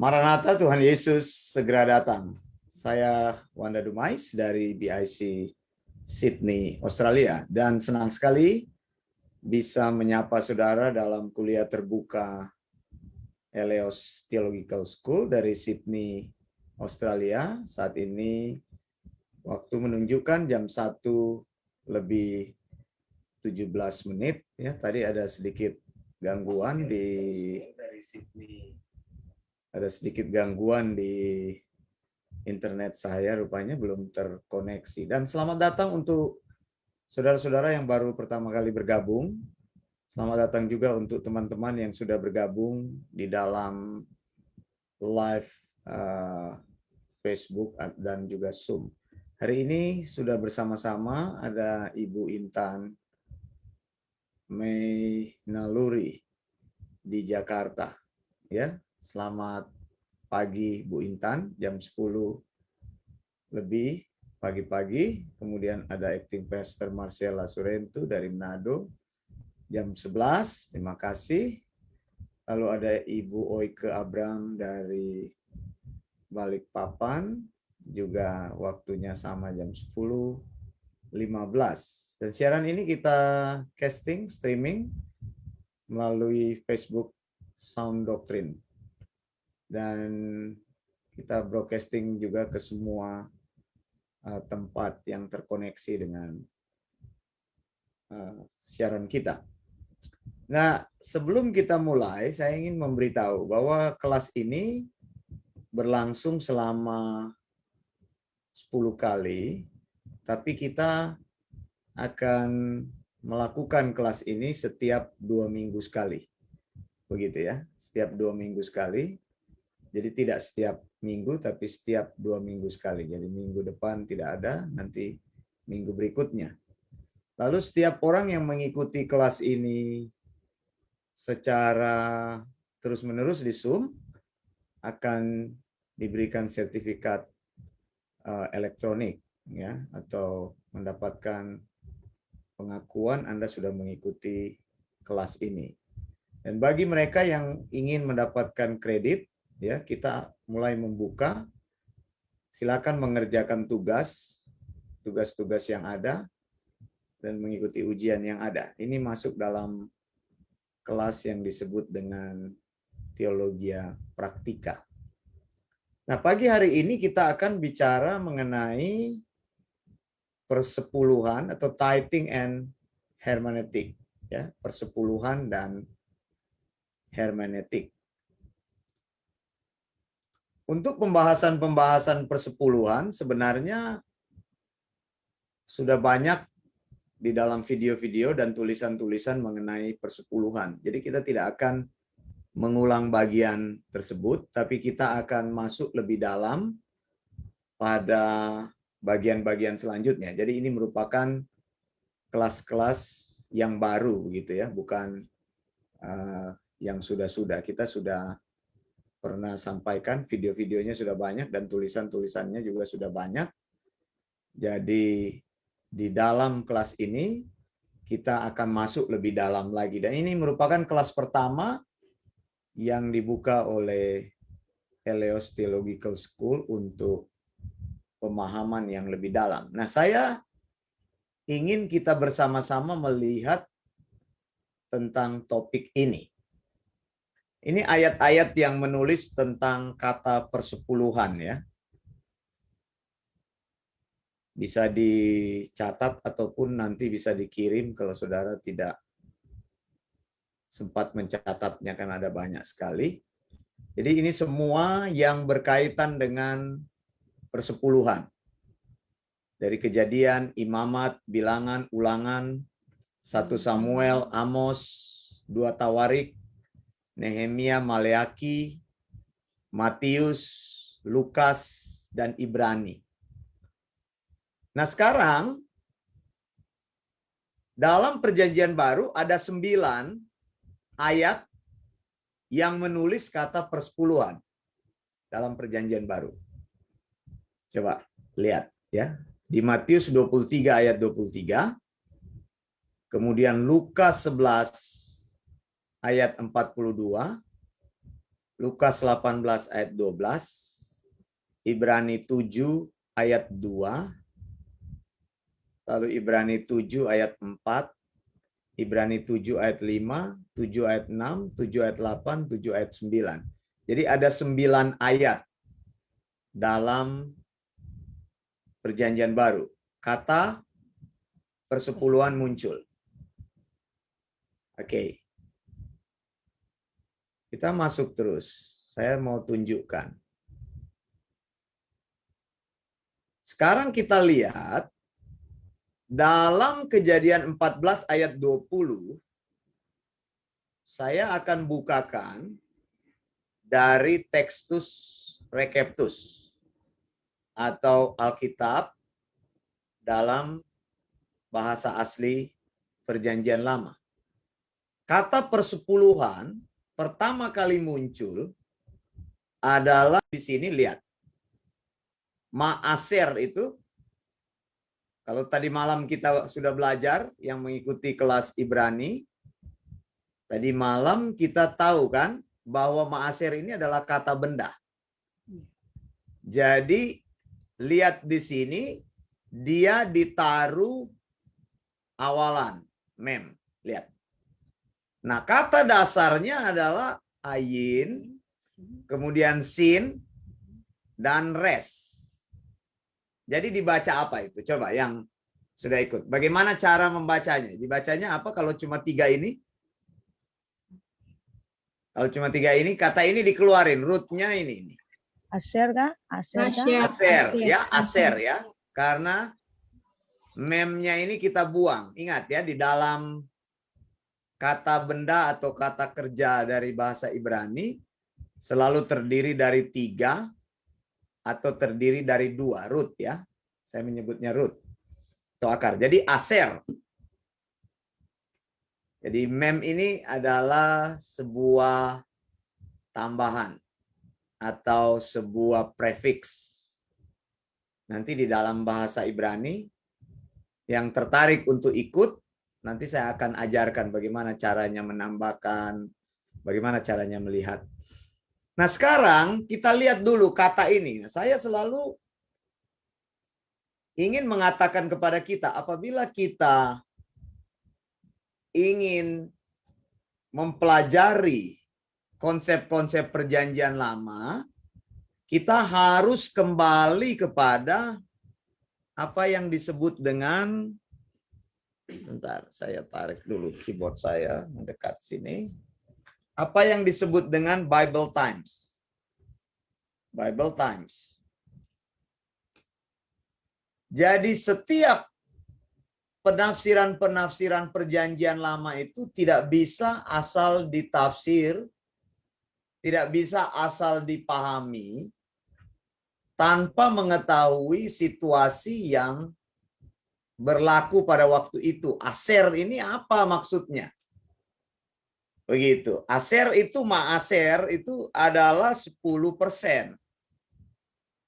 Maranatha, Tuhan Yesus segera datang. Saya Wanda Dumais dari BIC Sydney, Australia. Dan senang sekali bisa menyapa saudara dalam kuliah terbuka Helios Theological School dari Sydney, Australia. Saat ini waktu menunjukkan jam 1 lebih 17 menit. Ya, tadi ada sedikit gangguan di internet saya, rupanya belum terkoneksi. Dan selamat datang untuk saudara-saudara yang baru pertama kali bergabung. Selamat datang juga untuk teman-teman yang sudah bergabung di dalam live Facebook dan juga Zoom. Hari ini sudah bersama-sama ada Ibu Intan Mei Naluri di Jakarta. Ya, selamat pagi Bu Intan, jam 10 lebih pagi-pagi. Kemudian ada acting pastor Marcella Surentu dari Manado, jam 11, terima kasih. Lalu ada Ibu Oike Abram dari Balikpapan, juga waktunya sama jam 10.15. Dan siaran ini kita casting, streaming melalui Facebook Sound Doctrine. Dan kita broadcasting juga ke semua tempat yang terkoneksi dengan siaran kita. Nah, sebelum kita mulai, saya ingin memberitahu bahwa kelas ini berlangsung selama 10 kali, tapi kita akan melakukan kelas ini setiap 2 minggu sekali. Begitu ya, setiap 2 minggu sekali. Jadi tidak setiap minggu, tapi setiap 2 minggu sekali. Jadi minggu depan tidak ada, nanti minggu berikutnya. Lalu setiap orang yang mengikuti kelas ini secara terus-menerus di Zoom akan diberikan sertifikat elektronik, ya, atau mendapatkan pengakuan Anda sudah mengikuti kelas ini. Dan bagi mereka yang ingin mendapatkan kredit, ya, kita mulai membuka. Silakan mengerjakan tugas-tugas yang ada dan mengikuti ujian yang ada. Ini masuk dalam kelas yang disebut dengan teologia praktika. Nah, pagi hari ini kita akan bicara mengenai persepuluhan atau tithing and hermeneutik, ya, persepuluhan dan hermeneutik. Untuk pembahasan persepuluhan sebenarnya sudah banyak di dalam video-video dan tulisan-tulisan mengenai persepuluhan. Jadi kita tidak akan mengulang bagian tersebut, tapi kita akan masuk lebih dalam pada bagian-bagian selanjutnya. Jadi ini merupakan kelas-kelas yang baru begitu ya, bukan yang sudah-sudah. Kita sudah pernah sampaikan, video-videonya sudah banyak dan tulisan-tulisannya juga sudah banyak. Jadi di dalam kelas ini kita akan masuk lebih dalam lagi. Dan ini merupakan kelas pertama yang dibuka oleh Helios Theological School untuk pemahaman yang lebih dalam. Nah, saya ingin kita bersama-sama melihat tentang topik ini. Ini ayat-ayat yang menulis tentang kata persepuluhan, ya. Bisa dicatat ataupun nanti bisa dikirim kalau saudara tidak sempat mencatatnya, kan ada banyak sekali. Jadi ini semua yang berkaitan dengan persepuluhan. Dari Kejadian, Imamat, Bilangan, Ulangan, 1 Samuel, Amos, 2 Tawarik, Nehemia, Maleaki, Matius, Lukas, dan Ibrani. Nah, sekarang dalam Perjanjian Baru ada 9 ayat yang menulis kata persepuluhan dalam Perjanjian Baru. Coba lihat ya. Di Matius 23 ayat 23, kemudian Lukas 11 ayat 42, Lukas 18 ayat 12, Ibrani 7 ayat 2, lalu Ibrani 7 ayat 4, Ibrani 7 ayat 5, 7 ayat 6, 7 ayat 8, 7 ayat 9. Jadi ada 9 ayat dalam Perjanjian Baru. Kata persepuluhan muncul. Oke. Kita masuk terus. Saya mau tunjukkan. Sekarang kita lihat dalam Kejadian 14 ayat 20, saya akan bukakan dari Textus Receptus atau Alkitab dalam bahasa asli Perjanjian Lama. Kata persepuluhan pertama kali muncul adalah di sini, lihat. Ma'aser itu, kalau tadi malam kita sudah belajar yang mengikuti kelas Ibrani, tadi malam kita tahu kan bahwa Ma'aser ini adalah kata benda. Jadi lihat di sini, dia ditaruh awalan, mem. Lihat. Nah, kata dasarnya adalah ayin, kemudian sin, dan res. Jadi dibaca apa itu? Coba yang sudah ikut. Bagaimana cara membacanya? Dibacanya apa kalau cuma 3 ini? Kalau cuma 3 ini, kata ini dikeluarin. Rootnya ini. Aser kah? Aser kah? Aser, ya. Aser, ya. Karena memnya ini kita buang. Ingat ya, di dalam kata benda atau kata kerja dari bahasa Ibrani selalu terdiri dari 3 atau terdiri dari 2, root ya. Saya menyebutnya root atau akar. Jadi aser. Jadi mem ini adalah sebuah tambahan atau sebuah prefix. Nanti di dalam bahasa Ibrani yang tertarik untuk ikut, nanti saya akan ajarkan bagaimana caranya menambahkan, bagaimana caranya melihat. Nah, sekarang kita lihat dulu kata ini. Saya selalu ingin mengatakan kepada kita, apabila kita ingin mempelajari konsep-konsep perjanjian lama, kita harus kembali kepada apa yang disebut dengan, sebentar, saya tarik dulu keyboard saya mendekat sini. Apa yang disebut dengan Bible Times. Bible Times. Jadi setiap penafsiran-penafsiran perjanjian lama itu tidak bisa asal ditafsir, tidak bisa asal dipahami tanpa mengetahui situasi yang berlaku pada waktu itu. Aser ini apa maksudnya? Begitu. Aser itu, ma'aser itu adalah 10%.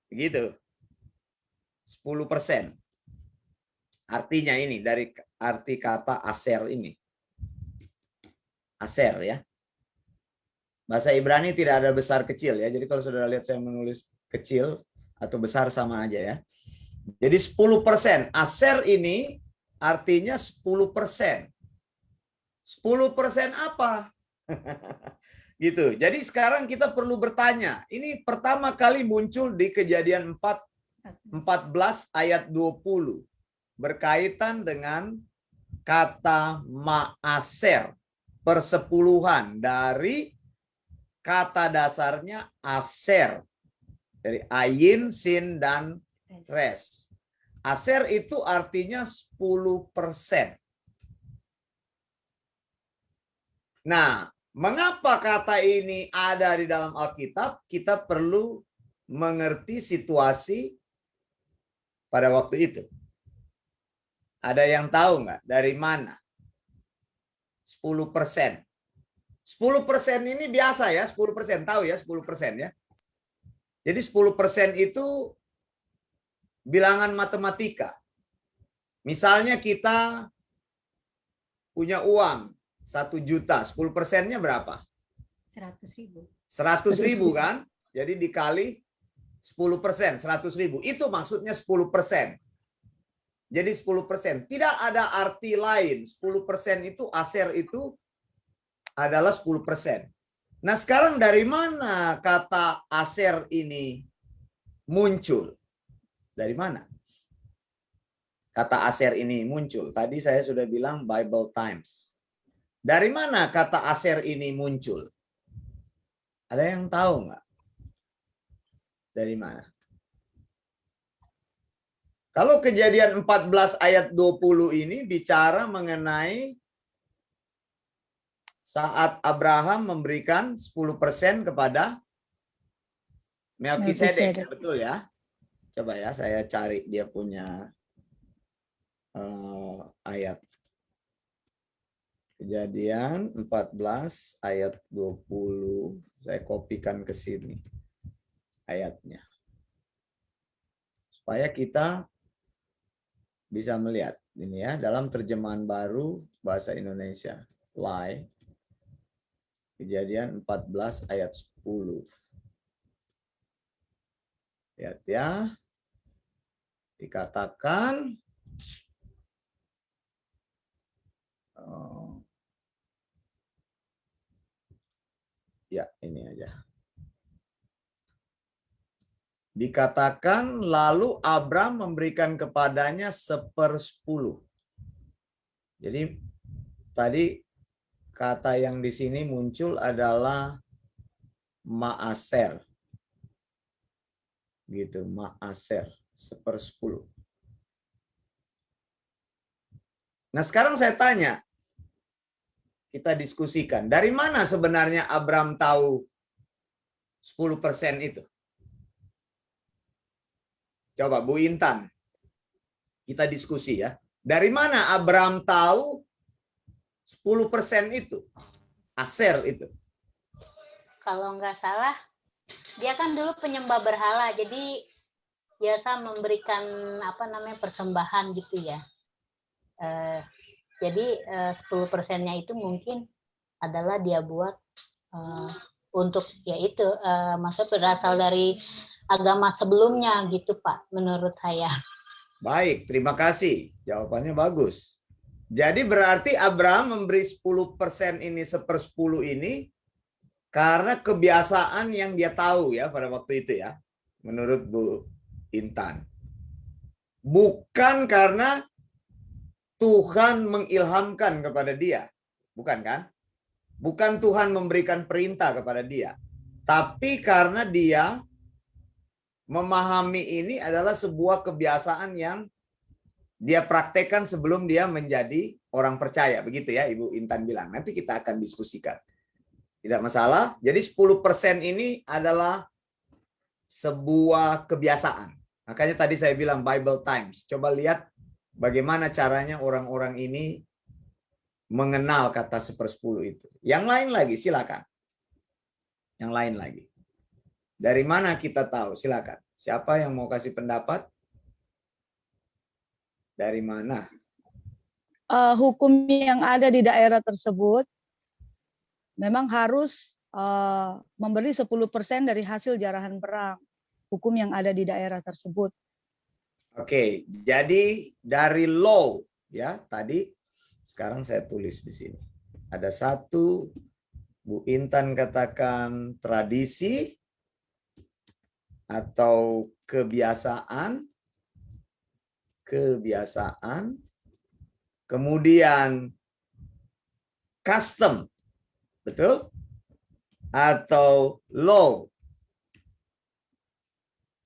Begitu. 10%. Artinya ini dari arti kata aser ini. Aser ya. Bahasa Ibrani tidak ada besar kecil ya. Jadi kalau saudara lihat saya menulis kecil atau besar sama aja ya. Jadi 10%. Aser ini artinya 10%. 10% apa? Gitu. Jadi sekarang kita perlu bertanya. Ini pertama kali muncul di Kejadian 14 ayat 20. Berkaitan dengan kata ma'aser, persepuluhan, dari kata dasarnya aser, dari ayin, sin, dan res. Aser itu artinya 10%. Nah, mengapa kata ini ada di dalam Alkitab? Kita perlu mengerti situasi pada waktu itu. Ada yang tahu nggak dari mana? 10%. 10% ini biasa ya, 10%. Tahu ya 10% ya. Jadi 10% itu bilangan matematika. Misalnya kita punya uang 1 juta, 10%-nya berapa? 100.000. 100.000 kan? Jadi dikali 10%, 100.000. Itu maksudnya 10%. Jadi 10%. Tidak ada arti lain. 10% itu aser itu adalah 10%. Nah, sekarang dari mana kata aser ini muncul? Dari mana? Kata aser ini muncul. Tadi saya sudah bilang Bible Times. Dari mana kata aser ini muncul? Ada yang tahu nggak? Dari mana? Kalau Kejadian 14 ayat 20 ini bicara mengenai saat Abraham memberikan 10% kepada Melkisedek. Melkisedek. Betul ya? Coba ya saya cari dia punya ayat. Kejadian 14 ayat 20. Saya kopikan ke sini ayatnya. Supaya kita bisa melihat ini ya dalam terjemahan baru bahasa Indonesia. Live. Kejadian 14 ayat 10. Lihat ya. Dikatakan ya, ini aja. Dikatakan lalu Abram memberikan kepadanya 1/10. Jadi tadi kata yang di sini muncul adalah maaser. Gitu, maaser, 1/10. Nah, sekarang saya tanya, kita diskusikan, dari mana sebenarnya Abram tahu 10% itu? Coba Bu Intan, kita diskusi ya. Dari mana Abram tahu 10% itu? Aser itu. Kalau nggak salah, dia kan dulu penyembah berhala, jadi biasa memberikan persembahan gitu ya. Jadi 10%-nya itu mungkin adalah dia buat untuk yaitu maksud berasal dari agama sebelumnya gitu Pak, menurut saya. Baik, terima kasih. Jawabannya bagus. Jadi berarti Abraham memberi 10% ini 1/10 ini karena kebiasaan yang dia tahu ya pada waktu itu ya. Menurut Bu Intan. Bukan karena Tuhan mengilhamkan kepada dia. Bukan kan? Bukan Tuhan memberikan perintah kepada dia. Tapi karena dia memahami ini adalah sebuah kebiasaan yang dia praktekkan sebelum dia menjadi orang percaya. Begitu ya Ibu Intan bilang. Nanti kita akan diskusikan. Tidak masalah. Jadi 10% ini adalah sebuah kebiasaan. Makanya tadi saya bilang Bible Times. Coba lihat bagaimana caranya orang-orang ini mengenal kata 1/10 itu. Yang lain lagi, silakan. Yang lain lagi. Dari mana kita tahu? Silakan. Siapa yang mau kasih pendapat? Dari mana? Hukum yang ada di daerah tersebut memang harus memberi 10% dari hasil jarahan perang. Hukum yang ada di daerah tersebut. Oke, jadi dari law ya tadi. Sekarang saya tulis di sini. Ada satu, Bu Intan katakan tradisi atau kebiasaan, kemudian custom, betul? Atau law.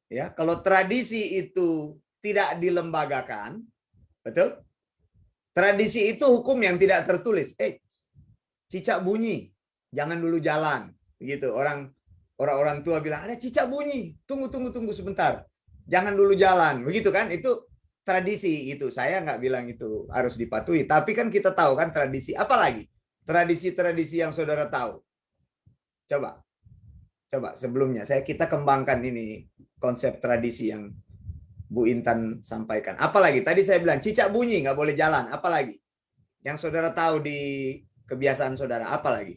Ya, kalau tradisi itu tidak dilembagakan, betul? Tradisi itu hukum yang tidak tertulis. Cicak bunyi, jangan dulu jalan. Begitu, orang tua bilang, ada cicak bunyi, tunggu sebentar. Jangan dulu jalan. Begitu kan, itu tradisi itu. Saya nggak bilang itu harus dipatuhi. Tapi kan kita tahu kan tradisi. Apalagi tradisi-tradisi yang saudara tahu. Coba sebelumnya. Kita kembangkan ini konsep tradisi yang Bu Intan sampaikan. Apalagi tadi saya bilang cicak bunyi nggak boleh jalan. Apalagi yang saudara tahu di kebiasaan saudara. Apalagi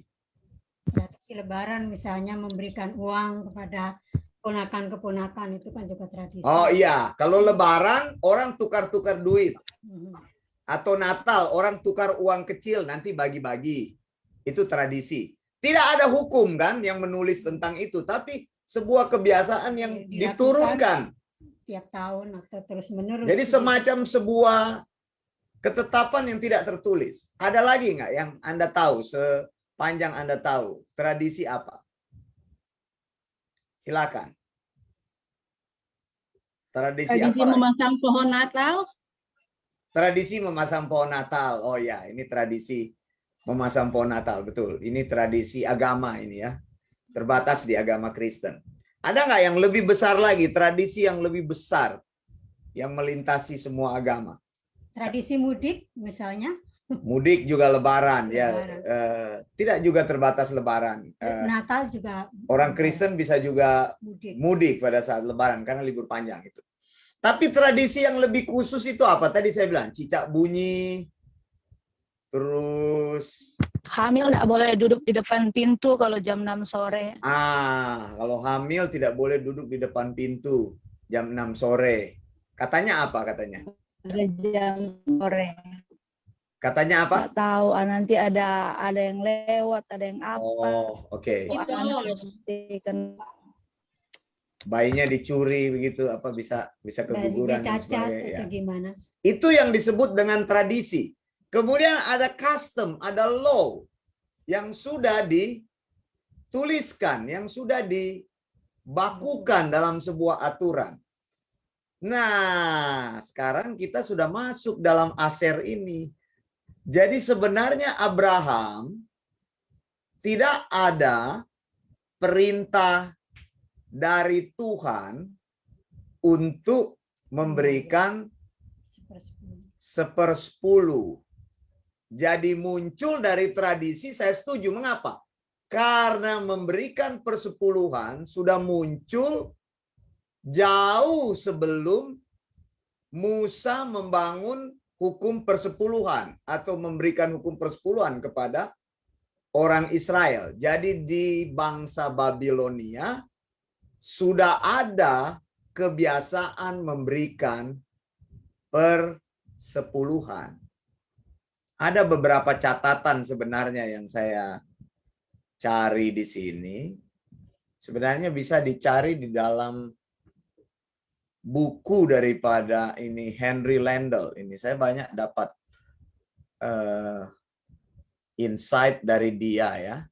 Lebaran misalnya memberikan uang kepada keponakan-keponakan itu kan juga tradisi. Oh iya, kalau Lebaran orang tukar-tukar duit. Mhm. Atau Natal orang tukar uang kecil nanti bagi-bagi. Itu tradisi. Tidak ada hukum kan yang menulis tentang itu, tapi sebuah kebiasaan yang Dilakukan diturunkan. Tiap tahun atau terus menerus. Jadi semacam sebuah ketetapan yang tidak tertulis. Ada lagi nggak yang Anda tahu sepanjang Anda tahu tradisi apa? Silakan. Tradisi apa? Tradisi memasang pohon Natal. Tradisi memasang pohon Natal. Oh ya, ini tradisi memasang pohon Natal, betul. Ini tradisi agama ini ya. Terbatas di agama Kristen. Ada nggak yang lebih besar lagi, tradisi yang lebih besar yang melintasi semua agama? Tradisi mudik misalnya. Mudik juga Lebaran, ya. Lebaran. Tidak juga terbatas Lebaran. Natal juga. Orang Kristen bisa juga mudik. mudik pada saat Lebaran karena libur panjang itu. Tapi tradisi yang lebih khusus itu apa? Tadi saya bilang cicak bunyi, terus Hamil nggak boleh duduk di depan pintu kalau jam 6 sore. kalau hamil tidak boleh duduk di depan pintu jam 6 sore. Katanya apa katanya? Ada jam sore. Katanya apa? Nggak tahu, nanti ada yang lewat, ada yang apa. Oh, oke. Bayinya dicuri begitu, apa bisa keguguran dan Cacat sebagainya. atau gimana? Itu yang disebut dengan tradisi. Kemudian ada custom, ada law yang sudah dituliskan, yang sudah dibakukan dalam sebuah aturan. Nah, sekarang kita sudah masuk dalam Aser ini. Jadi sebenarnya Abraham tidak ada perintah dari Tuhan untuk memberikan 1/10. Jadi muncul dari tradisi, saya setuju. Mengapa? Karena memberikan persepuluhan sudah muncul jauh sebelum Musa membangun hukum persepuluhan atau memberikan hukum persepuluhan kepada orang Israel. Jadi di bangsa Babilonia sudah ada kebiasaan memberikan persepuluhan. Ada beberapa catatan sebenarnya yang saya cari di sini. Sebenarnya bisa dicari di dalam buku daripada ini Henry Landell. Ini saya banyak dapat insight dari dia ya.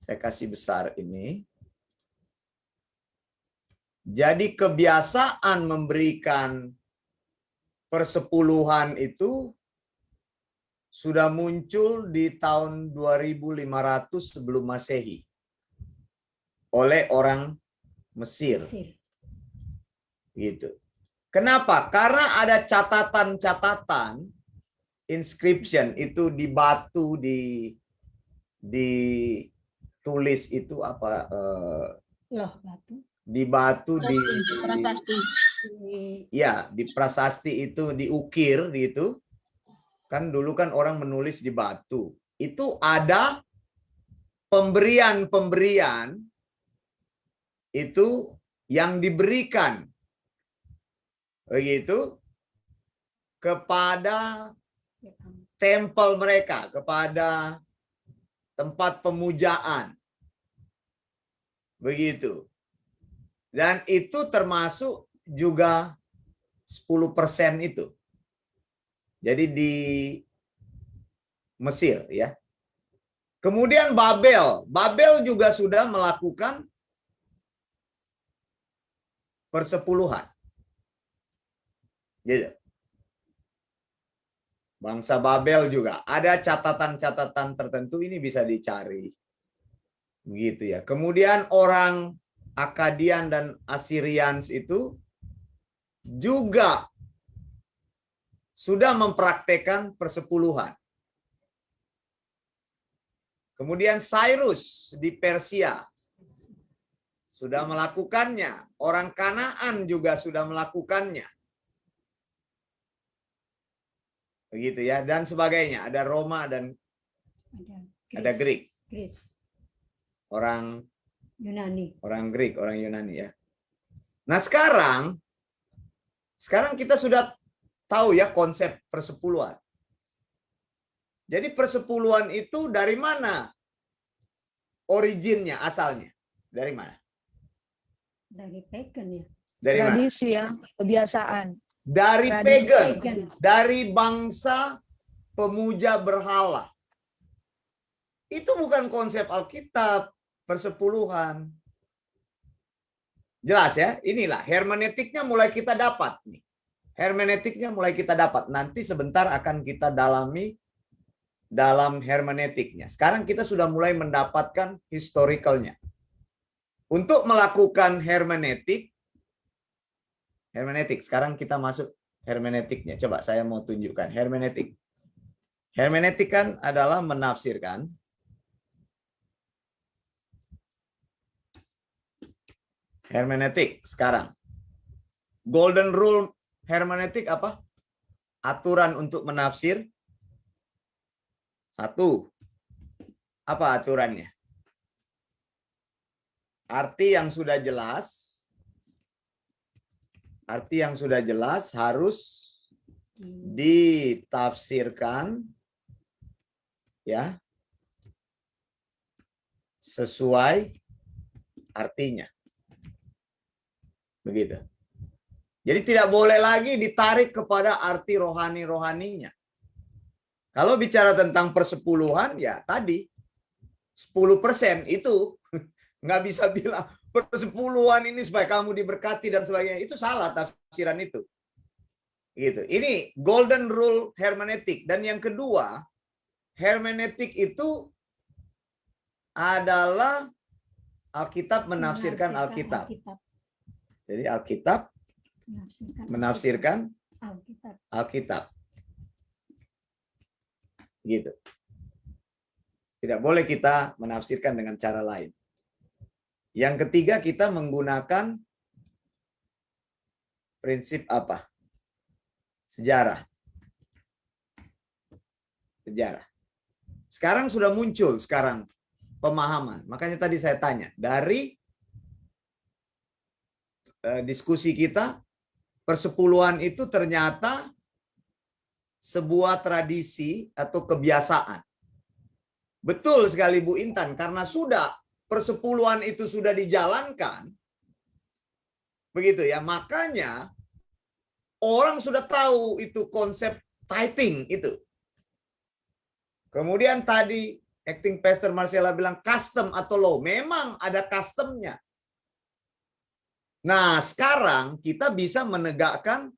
Saya kasih besar ini. Jadi kebiasaan memberikan persepuluhan itu sudah muncul di tahun 2500 sebelum Masehi oleh orang Mesir. Gitu. Kenapa? Karena ada catatan-catatan inscription itu di batu, ditulis itu apa? Loh, batu. Di batu Prasasti. ya di prasasti itu diukir gitu. Kan dulu kan orang menulis di batu. Itu ada pemberian-pemberian itu yang diberikan begitu kepada tempel mereka, kepada tempat pemujaan. Begitu. Dan itu termasuk juga 10% itu. Jadi di Mesir ya. Kemudian Babel juga sudah melakukan persepuluhan. Gitu. Bangsa Babel juga ada catatan-catatan tertentu, ini bisa dicari. Begitu ya. Kemudian orang Akadian dan Assyrians itu juga sudah mempraktekkan persepuluhan. Kemudian Cyrus di Persia sudah melakukannya. Orang Kanaan juga sudah melakukannya. Begitu ya, dan sebagainya. Ada Roma dan ada Greek. orang Yunani. Greek, orang Yunani ya. Nah, sekarang kita sudah tahu ya konsep persepuluhan. Jadi persepuluhan itu dari mana? Originnya, asalnya. Dari mana? Dari pagan ya. Dari mana? Tradisi ya, kebiasaan. Dari Tradisi pagan. Pagan. Dari bangsa pemuja berhala. Itu bukan konsep Alkitab, persepuluhan. Jelas ya? Inilah hermeneutiknya mulai kita dapat nih. Hermeneutiknya mulai kita dapat. Nanti sebentar akan kita dalami dalam hermeneutiknya. Sekarang kita sudah mulai mendapatkan historicalnya. Untuk melakukan hermeneutik, sekarang kita masuk hermeneutiknya. Coba saya mau tunjukkan hermeneutik. Hermeneutik kan adalah menafsirkan. Hermeneutik sekarang. Golden rule hermeneutik apa? Aturan untuk menafsir. 1. Apa aturannya? Arti yang sudah jelas harus ditafsirkan ya sesuai artinya. Begitu. Jadi tidak boleh lagi ditarik kepada arti rohani-rohaninya. Kalau bicara tentang persepuluhan, ya tadi 10% itu nggak bisa bilang persepuluhan ini supaya kamu diberkati dan sebagainya. Itu salah tafsiran itu. Gitu. Ini golden rule hermeneutik. Dan yang kedua, hermeneutik itu adalah Alkitab menafsirkan Alkitab. Jadi Alkitab menafsirkan Alkitab. Gitu. Tidak boleh kita menafsirkan dengan cara lain. Yang ketiga, kita menggunakan prinsip apa? Sejarah. Sekarang sudah muncul pemahaman. Makanya tadi saya tanya, dari diskusi kita, persepuluhan itu ternyata sebuah tradisi atau kebiasaan. Betul sekali Bu Intan, karena persepuluhan itu sudah dijalankan, begitu ya, makanya orang sudah tahu itu konsep tithing itu. Kemudian tadi acting pastor Marcella bilang custom atau law, memang ada customnya. Nah, sekarang kita bisa menegakkan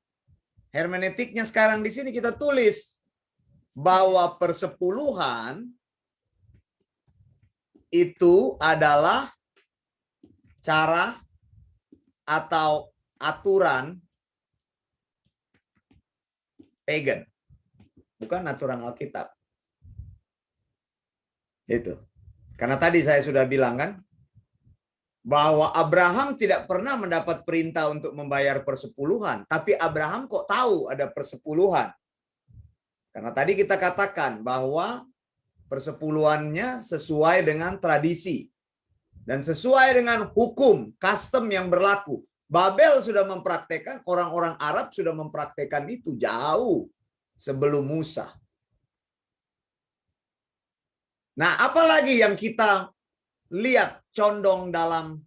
hermeneutiknya. Sekarang di sini kita tulis bahwa persepuluhan itu adalah cara atau aturan pagan, bukan aturan Alkitab. Itu. Karena tadi saya sudah bilang kan, bahwa Abraham tidak pernah mendapat perintah untuk membayar persepuluhan. Tapi Abraham kok tahu ada persepuluhan? Karena tadi kita katakan bahwa persepuluhannya sesuai dengan tradisi. Dan sesuai dengan hukum, custom yang berlaku. Babel sudah mempraktekkan, orang-orang Arab sudah mempraktekkan itu jauh sebelum Musa. Nah, apalagi yang kita lihat condong dalam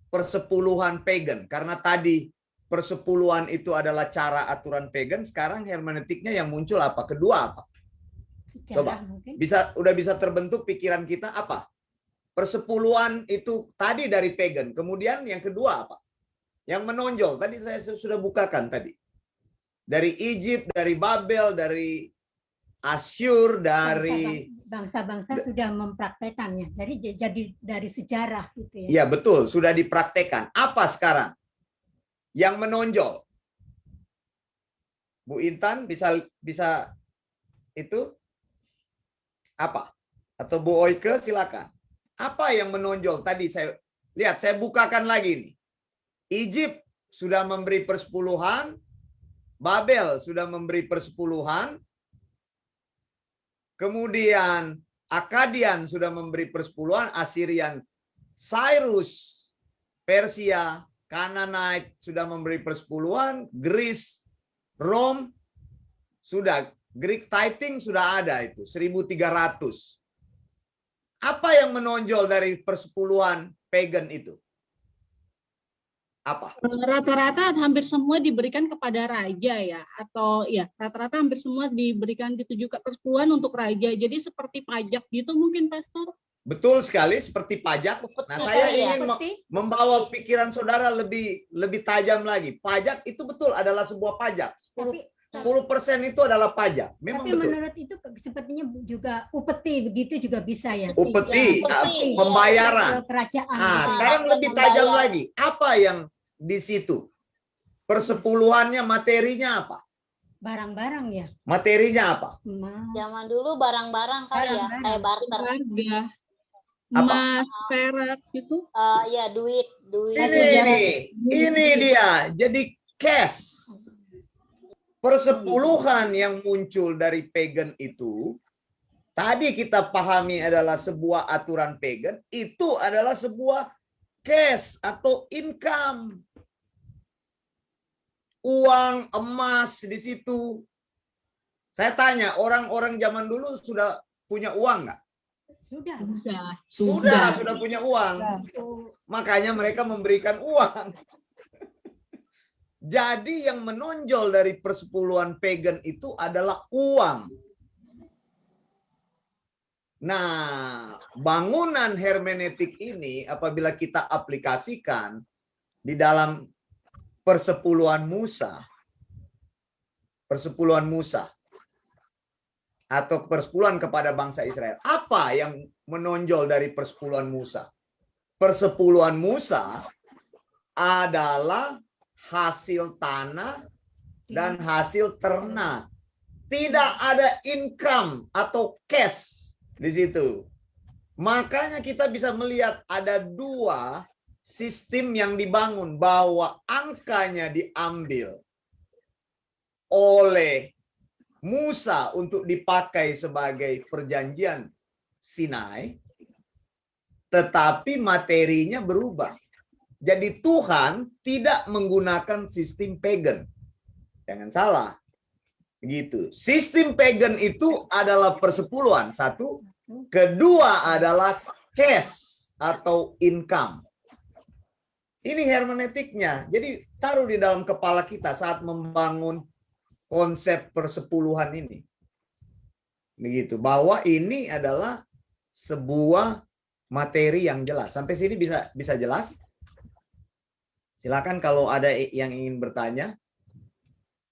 persepuluhan pagan. Karena tadi persepuluhan itu adalah cara aturan pagan, sekarang hermeneutiknya yang muncul apa? Kedua apa? Coba, udah bisa terbentuk pikiran kita apa? Persepuluhan itu tadi dari pagan. Kemudian yang kedua apa? Yang menonjol, tadi saya sudah bukakan tadi. Dari Egypt, dari Babel, dari Asyur, dari bangsa-bangsa sudah mempraktekannya. Jadi dari sejarah gitu ya. Iya, betul, sudah dipraktekkan. Apa sekarang yang menonjol? Bu Intan bisa itu apa? Atau Bu Oike silakan. Apa yang menonjol? Tadi saya lihat, saya bukakan lagi nih. Egypt sudah memberi persepuluhan, Babel sudah memberi persepuluhan, kemudian Akadian sudah memberi persepuluhan, Assyrian Cyrus, Persia, Canaanite sudah memberi persepuluhan, Greece, Rome sudah, Greek tithing sudah ada itu 1.300. Apa yang menonjol dari persepuluhan pagan itu? Apa? Rata-rata hampir semua diberikan kepada raja ya, atau ya rata-rata hampir semua diberikan ditujukan persepuluhan untuk raja. Jadi seperti pajak gitu mungkin, Pastor. Betul sekali, seperti pajak. Nah, saya Iya. ingin Seperti membawa pikiran saudara lebih tajam lagi. Pajak itu betul adalah sebuah pajak. tapi 10% itu adalah pajak. Memang tapi betul. menurut itu sepertinya juga upeti begitu juga bisa ya. Upeti, Upeti. pembayaran. Kerajaan. Nah, gitu. sekarang lebih tajam Membayar. lagi. Apa yang di situ? Persepuluhannya, materinya apa? Barang-barang ya. Materinya apa? Emas. Zaman dulu barang-barang kali ya, Barang-barang. kayak barter. Harga, Apa? emas, perak gitu. Ya duit. Ini dia. Jadi cash. Persepuluhan yang muncul dari pagan itu, tadi kita pahami adalah sebuah aturan pagan, itu adalah sebuah cash atau income. Uang, emas di situ. Saya tanya, orang-orang zaman dulu sudah punya uang nggak? Sudah. Sudah punya uang. Oh, Makanya mereka memberikan uang. Jadi yang menonjol dari persepuluhan pagan itu adalah uang. Nah, bangunan hermeneutik ini apabila kita aplikasikan di dalam persepuluhan Musa atau persepuluhan kepada bangsa Israel. Apa yang menonjol dari persepuluhan Musa? Persepuluhan Musa adalah hasil tanah dan hasil ternak. Tidak ada income atau cash di situ. Makanya kita bisa melihat ada dua sistem yang dibangun, bahwa angkanya diambil oleh Musa untuk dipakai sebagai perjanjian Sinai, tetapi materinya berubah. Jadi Tuhan tidak menggunakan sistem pagan. Jangan salah. Begitu. Sistem pagan itu adalah persepuluhan. Satu. Kedua adalah cash atau income. Ini hermeneutiknya. Jadi taruh di dalam kepala kita saat membangun konsep persepuluhan ini. Begitu. Bahwa ini adalah sebuah materi yang jelas. Sampai sini bisa jelas? Silakan kalau ada yang ingin bertanya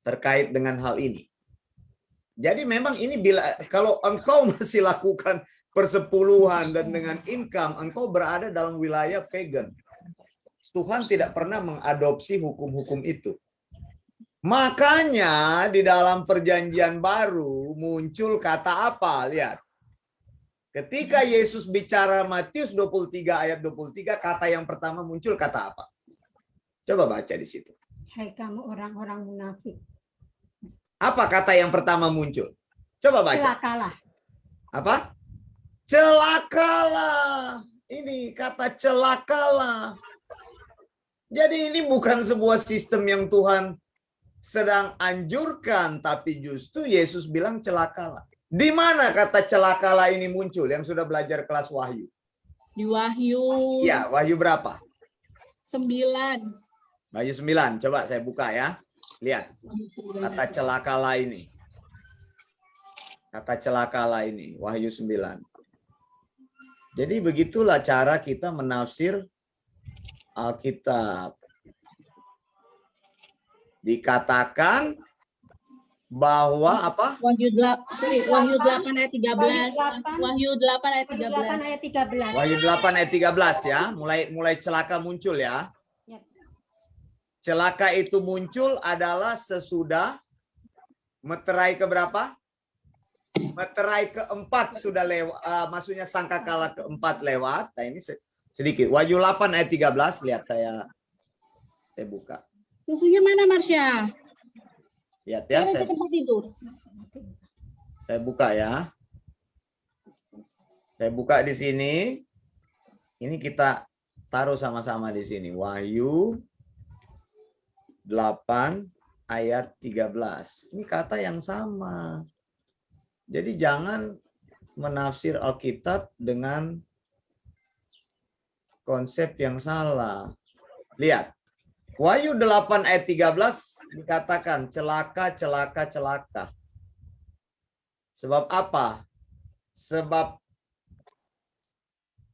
terkait dengan hal ini. Jadi memang ini kalau engkau masih lakukan persepuluhan dan dengan income, engkau berada dalam wilayah pagan. Tuhan tidak pernah mengadopsi hukum-hukum itu. Makanya di dalam perjanjian baru muncul kata apa? Lihat. Ketika Yesus bicara Matius 23 ayat 23, kata yang pertama muncul kata apa? Coba baca di situ. hai kamu orang-orang munafik. Apa kata yang pertama muncul? Coba baca. Celakalah. Apa? Celakalah. Ini kata celakalah. Jadi ini bukan sebuah sistem yang Tuhan sedang anjurkan, tapi justru Yesus bilang celakalah. Di mana kata celakalah ini muncul yang sudah belajar kelas Wahyu? Di Wahyu Ya, Wahyu berapa? 9. Wahyu 9. Coba saya buka ya. Lihat. Kata celakalah ini. Kata celakalah ini. Wahyu 9. Jadi begitulah cara kita menafsir Alkitab. Dikatakan bahwa apa? Wahyu 8 ayat 13. Wahyu 8 ayat 8 13. ayat 13. Wahyu 8 ayat 13 ya. Mulai celaka muncul ya. Ya. Celaka itu muncul adalah sesudah meterai keberapa? Meterai keempat sudah lewat, maksudnya sangkakala keempat lewat. Nah ini sedikit. Wahyu 8 ayat 13, lihat saya buka. Susunya mana, Marsha? Lihat ya, Saya tempat tidur. saya buka ya. Saya buka di sini. Ini kita taruh sama-sama di sini. Wahyu 8 ayat 13. Ini kata yang sama. Jadi jangan menafsir Alkitab dengan konsep yang salah. Lihat. Wahyu 8 ayat 13 dikatakan celaka, celaka, celaka. Sebab apa? Sebab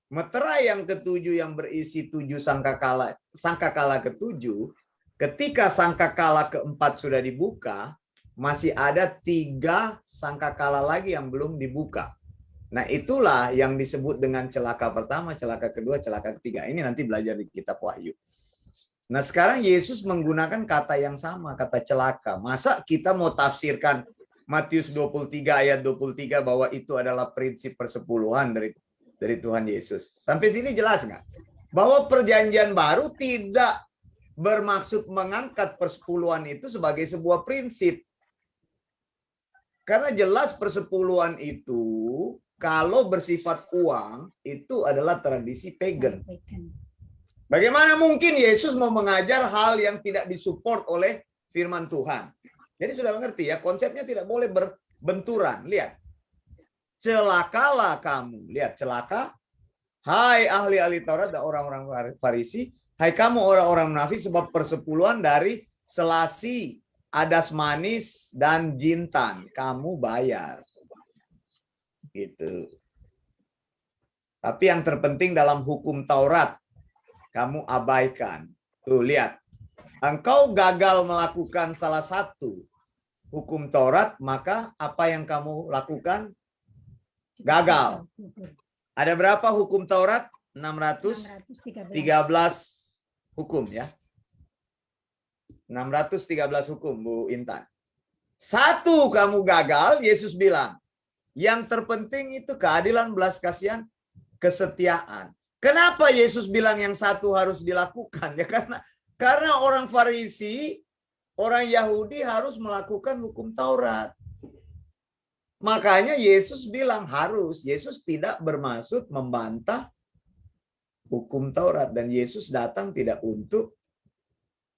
meterai yang ketujuh yang berisi 7 sangkakala ketujuh, ketika sangkakala keempat sudah dibuka, masih ada 3 sangkakala lagi yang belum dibuka. Nah, itulah yang disebut dengan celaka pertama, celaka kedua, celaka ketiga. Ini nanti belajar di kitab Wahyu. Nah, sekarang Yesus menggunakan kata yang sama, kata celaka. Masa kita mau tafsirkan Matius 23 ayat 23 bahwa itu adalah prinsip persepuluhan dari Tuhan Yesus. Sampai sini jelas nggak? Bahwa perjanjian baru tidak bermaksud mengangkat persepuluhan itu sebagai sebuah prinsip. Karena jelas persepuluhan itu kalau bersifat uang itu adalah tradisi pagan. Bagaimana mungkin Yesus mau mengajar hal yang tidak disupport oleh firman Tuhan? Jadi sudah mengerti ya, konsepnya tidak boleh berbenturan. Lihat. Celakalah kamu. Lihat, celaka. Hai ahli-ahli Taurat dan orang-orang Farisi. Hai kamu orang-orang munafik sebab persepuluhan dari selasi, adas manis, dan jintan. Kamu bayar. Gitu. Tapi yang terpenting dalam hukum Taurat, kamu abaikan. Tuh, lihat. Engkau gagal melakukan salah satu hukum Taurat, maka apa yang kamu lakukan? Gagal. Ada berapa hukum Taurat? 613 hukum ya. 613 hukum, Bu Intan. Satu kamu gagal, Yesus bilang. Yang terpenting itu keadilan, belas kasihan, kesetiaan. Kenapa Yesus bilang yang satu harus dilakukan? Ya karena orang Farisi, orang Yahudi harus melakukan hukum Taurat. Makanya Yesus bilang harus. Yesus tidak bermaksud membantah hukum Taurat. Dan Yesus datang tidak untuk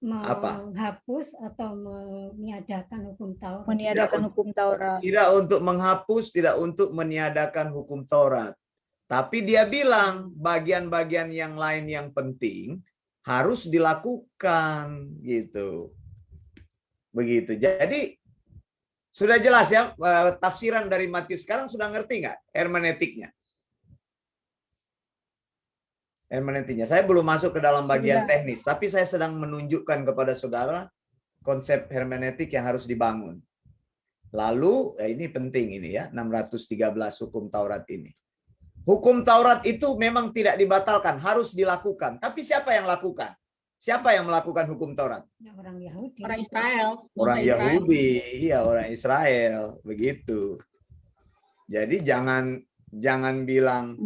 menghapus atau meniadakan hukum Taurat. Meniadakan hukum Taurat. Tidak untuk menghapus, tidak untuk meniadakan hukum Taurat. Tapi dia bilang bagian-bagian yang lain yang penting harus dilakukan gitu. Begitu. Jadi sudah jelas ya tafsiran dari Matius. Sekarang sudah ngerti nggak hermeneutiknya? Hermeneutiknya. Saya belum masuk ke dalam bagian teknis, tapi saya sedang menunjukkan kepada saudara konsep hermeneutik yang harus dibangun. Lalu ini penting ini ya, 613 hukum Taurat ini. Hukum Taurat itu memang tidak dibatalkan, harus dilakukan. Tapi siapa yang lakukan? Siapa yang melakukan hukum Taurat? Orang Yahudi. Orang Israel. Orang Yahudi, iya orang Israel, begitu. Jadi jangan bilang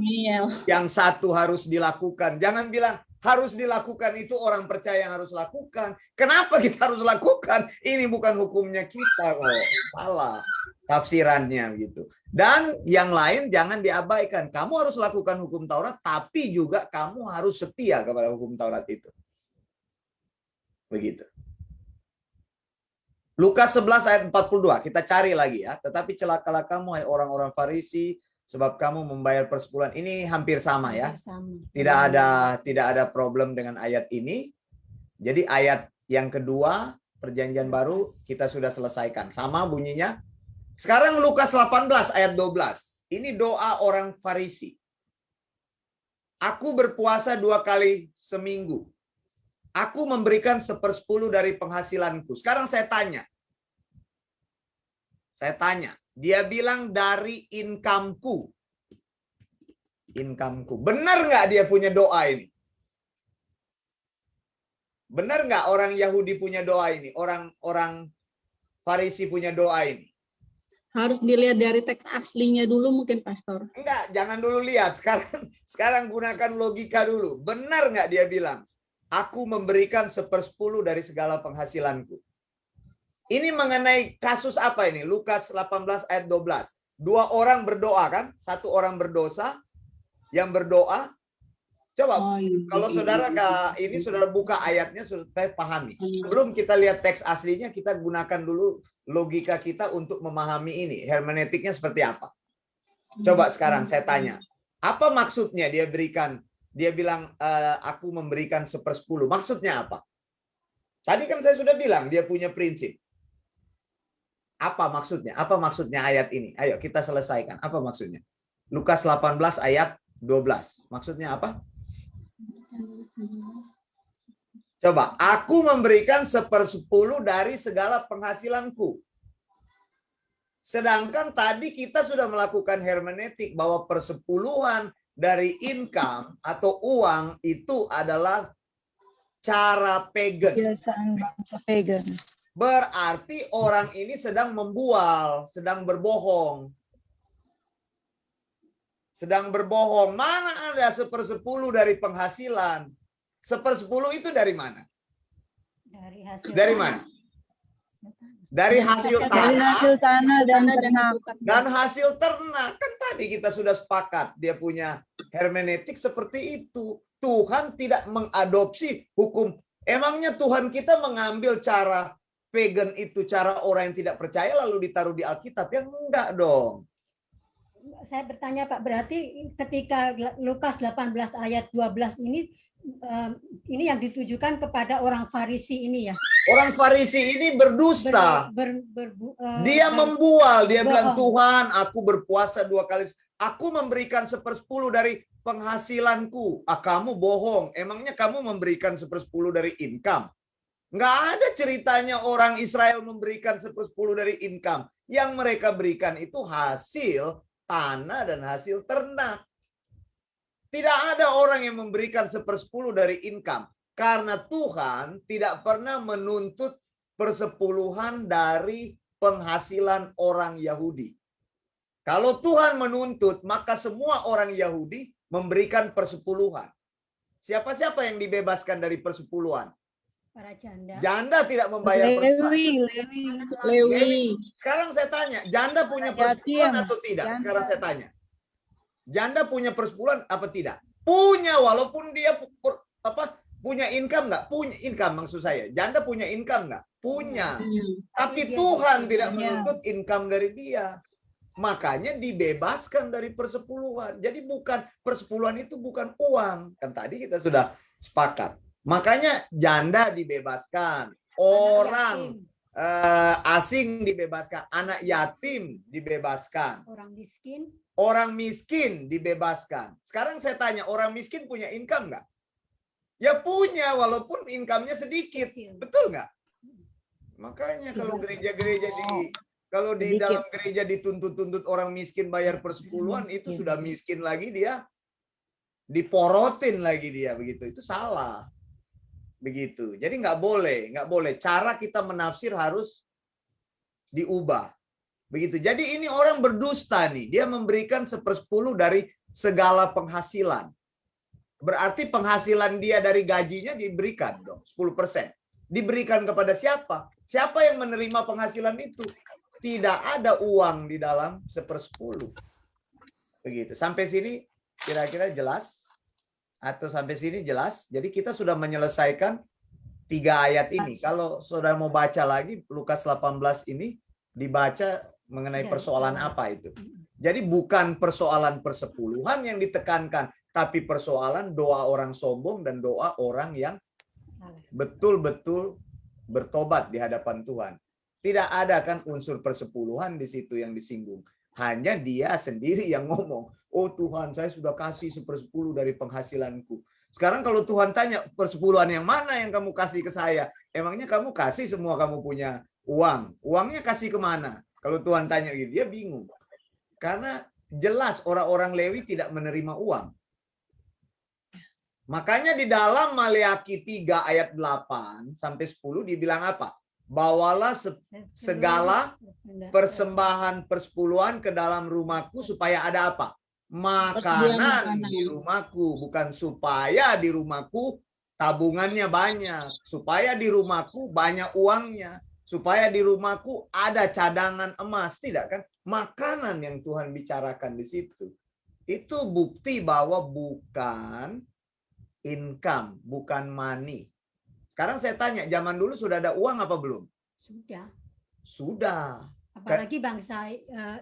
yang satu harus dilakukan. Jangan bilang harus dilakukan itu orang percaya yang harus lakukan. Kenapa kita harus lakukan? Ini bukan hukumnya kita kok. Salah tafsirannya gitu. Dan yang lain jangan diabaikan. Kamu harus lakukan hukum Taurat, tapi juga kamu harus setia kepada hukum Taurat itu. Begitu. Lukas 11 ayat 42. Kita cari lagi ya. Tetapi celakalah kamu, hai orang-orang Farisi, sebab kamu membayar persepuluhan. Ini hampir sama ya. Tidak ada problem dengan ayat ini. Jadi ayat yang kedua, perjanjian baru, kita sudah selesaikan. Sama bunyinya. Sekarang Lukas 18 ayat 12. Ini doa orang Farisi. Aku berpuasa 2 kali seminggu. Aku memberikan 1/10 dari penghasilanku. Sekarang saya tanya. Dia bilang dari income-ku. Income-ku. Benar nggak dia punya doa ini? Benar nggak orang Yahudi punya doa ini? Orang Farisi punya doa ini? Harus dilihat dari teks aslinya dulu mungkin, Pastor. Enggak, jangan dulu lihat. Sekarang gunakan logika dulu. Benar nggak dia bilang? Aku memberikan 1/10 dari segala penghasilanku. Ini mengenai kasus apa ini? Lukas 18 ayat 12. 2 orang berdoa kan? 1 orang berdosa yang berdoa. Coba Oh, iya, kalau iya, saudara iya. ini saudara buka ayatnya supaya pahami. Iya. Sebelum kita lihat teks aslinya, kita gunakan dulu logika kita untuk memahami ini. Hermeneutiknya seperti apa? Coba sekarang saya tanya. Apa maksudnya dia berikan? Dia bilang aku memberikan 1/10. Maksudnya apa? Tadi kan saya sudah bilang dia punya prinsip. Apa maksudnya? Apa maksudnya ayat ini? Ayo kita selesaikan. Apa maksudnya? Lukas 18 ayat 12. Maksudnya apa? Coba, aku memberikan 1/10 dari segala penghasilanku. Sedangkan tadi kita sudah melakukan hermeneutik bahwa persepuluhan dari income atau uang itu adalah cara pagan. Kebiasaan bangsa pagan. Berarti orang ini sedang membual, sedang berbohong. Sedang berbohong. Mana ada 1/10 dari penghasilan? 1/10 itu dari mana? Dari mana? Dari hasil Dari tanah hasil tanah dan ternak. dan hasil ternak. Kan tadi kita sudah sepakat dia punya hermeneutik seperti itu. Tuhan tidak mengadopsi hukum. Emangnya Tuhan kita mengambil cara pagan itu, cara orang yang tidak percaya lalu ditaruh di Alkitab? Ya enggak dong. Saya bertanya Pak, berarti ketika Lukas 18 ayat 12 ini yang ditujukan kepada orang Farisi ini ya? Orang Farisi ini berdusta. Dia membual, dia bilang, Tuhan, aku berpuasa 2 kali. Aku memberikan 1/10 dari penghasilanku. Ah, kamu bohong. Emangnya kamu memberikan 1/10 dari income? Nggak ada ceritanya orang Israel memberikan 1/10 dari income. Yang mereka berikan itu hasil tanah dan hasil ternak. Tidak ada orang yang memberikan 1/10 dari income. Karena Tuhan tidak pernah menuntut persepuluhan dari penghasilan orang Yahudi. Kalau Tuhan menuntut, maka semua orang Yahudi memberikan persepuluhan. Siapa-siapa yang dibebaskan dari persepuluhan? Para janda. Janda tidak membayar persepuluhan. Lewi. Sekarang saya tanya, janda punya persepuluhan atau tidak? Sekarang saya tanya. Janda punya persepuluhan apa tidak? Punya, walaupun dia punya income nggak? Punya income maksud saya. Janda punya income nggak? Punya. Tapi Tuhan tidak menuntut income dari dia. Makanya dibebaskan dari persepuluhan. Jadi persepuluhan itu bukan uang. Kan tadi kita sudah sepakat. Makanya janda dibebaskan. Orang asing dibebaskan. Anak yatim dibebaskan. Orang miskin dibebaskan. Sekarang saya tanya, orang miskin punya income nggak? Ya punya, walaupun income-nya sedikit. Betul nggak? Makanya kalau gereja-gereja kalau di dalam gereja dituntut-tuntut orang miskin bayar persepuluhan, itu sudah miskin lagi dia. Diporotin lagi dia, begitu. Itu salah. Begitu. Jadi nggak boleh. Cara kita menafsir harus diubah. Begitu. Jadi ini orang berdusta nih. Dia memberikan 1/10 dari segala penghasilan. Berarti penghasilan dia dari gajinya diberikan dong 10%. Diberikan kepada siapa? Siapa yang menerima penghasilan itu? Tidak ada uang di dalam 1/10. Begitu. Sampai sini kira-kira jelas? Atau sampai sini jelas? Jadi kita sudah menyelesaikan 3 ayat ini. Kalau saudara mau baca lagi Lukas 18 ini dibaca mengenai persoalan apa itu. Jadi bukan persoalan persepuluhan yang ditekankan, tapi persoalan doa orang sombong dan doa orang yang betul-betul bertobat di hadapan Tuhan. Tidak ada kan unsur persepuluhan di situ yang disinggung. Hanya dia sendiri yang ngomong, oh Tuhan, saya sudah kasih 1/10 dari penghasilanku. Sekarang kalau Tuhan tanya, persepuluhan yang mana yang kamu kasih ke saya? Emangnya kamu kasih semua kamu punya uang? Uangnya kasih kemana? Kalau Tuhan tanya gitu, dia bingung. Karena jelas orang-orang Lewi tidak menerima uang. Makanya di dalam Maleakhi 3 ayat 8 sampai 10 dibilang apa? Bawalah segala persembahan persepuluhan ke dalam rumahku supaya ada apa? Makanan di rumahku. Bukan supaya di rumahku tabungannya banyak. Supaya di rumahku banyak uangnya. Supaya di rumahku ada cadangan emas. Tidak kan? Makanan yang Tuhan bicarakan di situ. Itu bukti bahwa bukan income, bukan money. Sekarang saya tanya, zaman dulu sudah ada uang apa belum? Sudah. Sudah. Apalagi bangsa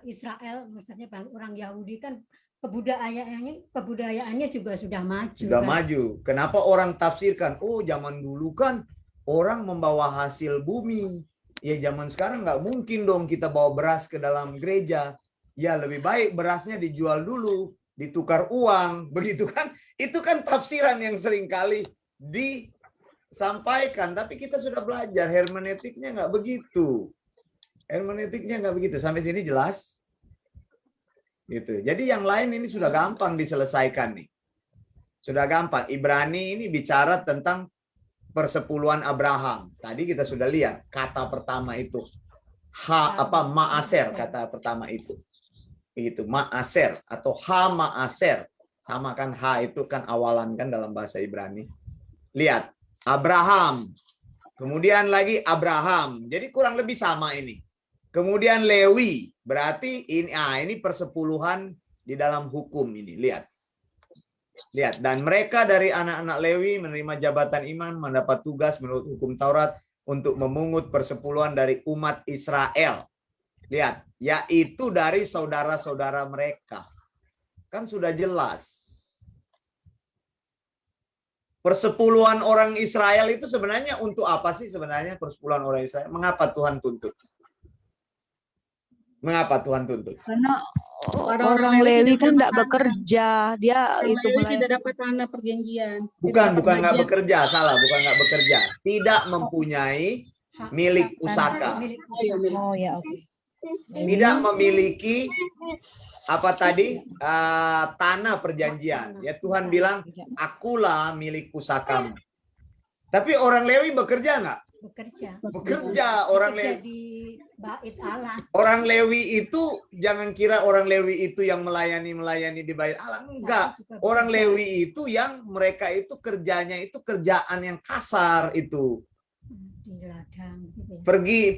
Israel, misalnya orang Yahudi kan kebudayaannya juga sudah maju. Sudah kan? maju. Kenapa orang tafsirkan? Oh, zaman dulu kan orang membawa hasil bumi. Ya zaman sekarang nggak mungkin dong kita bawa beras ke dalam gereja. Ya lebih baik berasnya dijual dulu, ditukar uang, begitu kan? Itu kan tafsiran yang seringkali disampaikan. Tapi kita sudah belajar hermeneutiknya nggak begitu. Hermeneutiknya nggak begitu. Sampai sini jelas? Gitu. Jadi yang lain ini sudah gampang diselesaikan nih. Sudah gampang. Ibrani ini bicara tentang persepuluhan Abraham. Tadi kita sudah lihat kata pertama itu maaser, kata pertama itu. Itu maaser atau maaser. Sama kan itu kan awalan kan dalam bahasa Ibrani. Lihat, Abraham. Kemudian lagi Abraham. Jadi kurang lebih sama ini. Kemudian Lewi, berarti ini persepuluhan di dalam hukum ini. Lihat, dan mereka dari anak-anak Lewi menerima jabatan iman, mendapat tugas menurut hukum Taurat untuk memungut persepuluhan dari umat Israel. Lihat, yaitu dari saudara-saudara mereka. Kan sudah jelas. Persepuluhan orang Israel itu sebenarnya untuk apa sih sebenarnya persepuluhan orang Israel? Mengapa Tuhan tuntut? Mengapa Tuhan tuntut? Karena Orang orang Lewi kan tidak tidak bekerja, dia itu Lewi tidak melayani. dapat tanah perjanjian. Bukan nggak bekerja, salah, bukan nggak bekerja. Tidak mempunyai milik pusaka. Oh ya, oke. Tidak memiliki apa tadi tanah perjanjian. Ya Tuhan bilang, akulah milik pusakamu. Tapi orang Lewi bekerja nggak? Bekerja. Orang Lewi di Bait Allah. Orang Lewi itu jangan kira orang Lewi itu yang melayani di Bait Allah. Enggak. Orang Lewi itu yang mereka itu kerjanya itu kerjaan yang kasar itu. Di ladang gitu ya.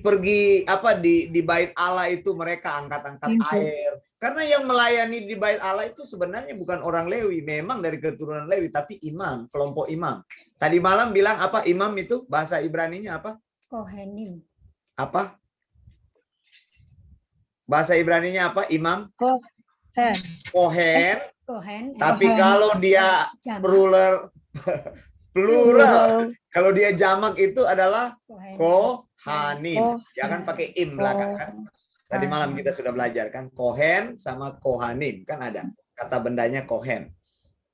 Pergi apa di Bait Allah itu mereka angkat-angkat air. Karena yang melayani di Bait Allah itu sebenarnya bukan orang Lewi, memang dari keturunan Lewi, tapi imam, kelompok imam. Tadi malam bilang apa imam itu? Bahasa Ibraninya apa? Kohenim. Apa? Bahasa Ibraninya apa? Imam? Kohen. Tapi kalau dia plural, kalau dia jamak itu adalah kohanim. Ya kan pakai im belakang kan? Tadi malam kita sudah belajar kan, kohen sama kohanim kan ada kata bendanya kohen,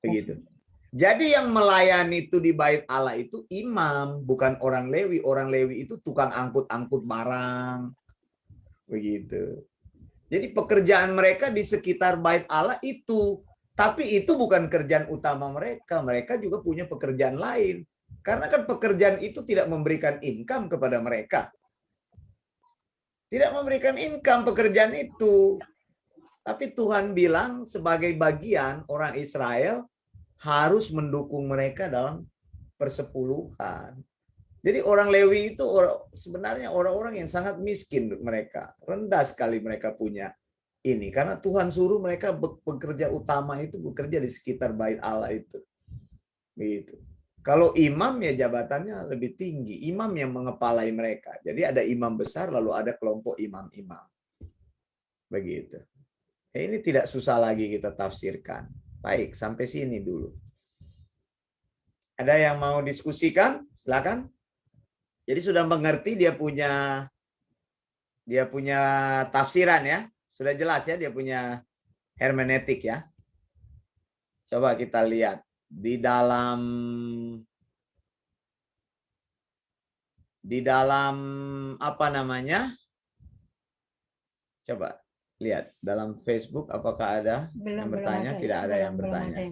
begitu. Jadi yang melayani itu di Bait Allah itu imam, bukan orang Lewi. Orang Lewi itu tukang angkut-angkut barang, begitu. Jadi pekerjaan mereka di sekitar Bait Allah itu, tapi itu bukan kerjaan utama mereka. Mereka juga punya pekerjaan lain, karena kan pekerjaan itu tidak memberikan income kepada mereka. Tidak memberikan income pekerjaan itu. Tapi Tuhan bilang sebagai bagian orang Israel harus mendukung mereka dalam persepuluhan. Jadi orang Lewi itu sebenarnya orang-orang yang sangat miskin mereka. Rendah sekali mereka punya ini. Karena Tuhan suruh mereka bekerja utama itu bekerja di sekitar Bait Allah itu. Begitu. Kalau imam ya jabatannya lebih tinggi. Imam yang mengepalai mereka. Jadi ada imam besar lalu ada kelompok imam-imam. Begitu. Ini tidak susah lagi kita tafsirkan. Baik, sampai sini dulu. Ada yang mau diskusikan? Silakan. Jadi sudah mengerti dia punya tafsiran ya. Sudah jelas ya dia punya hermeneutik ya. Coba kita lihat. Di dalam apa namanya? Coba lihat dalam Facebook apakah ada yang bertanya? Tidak ada yang bertanya.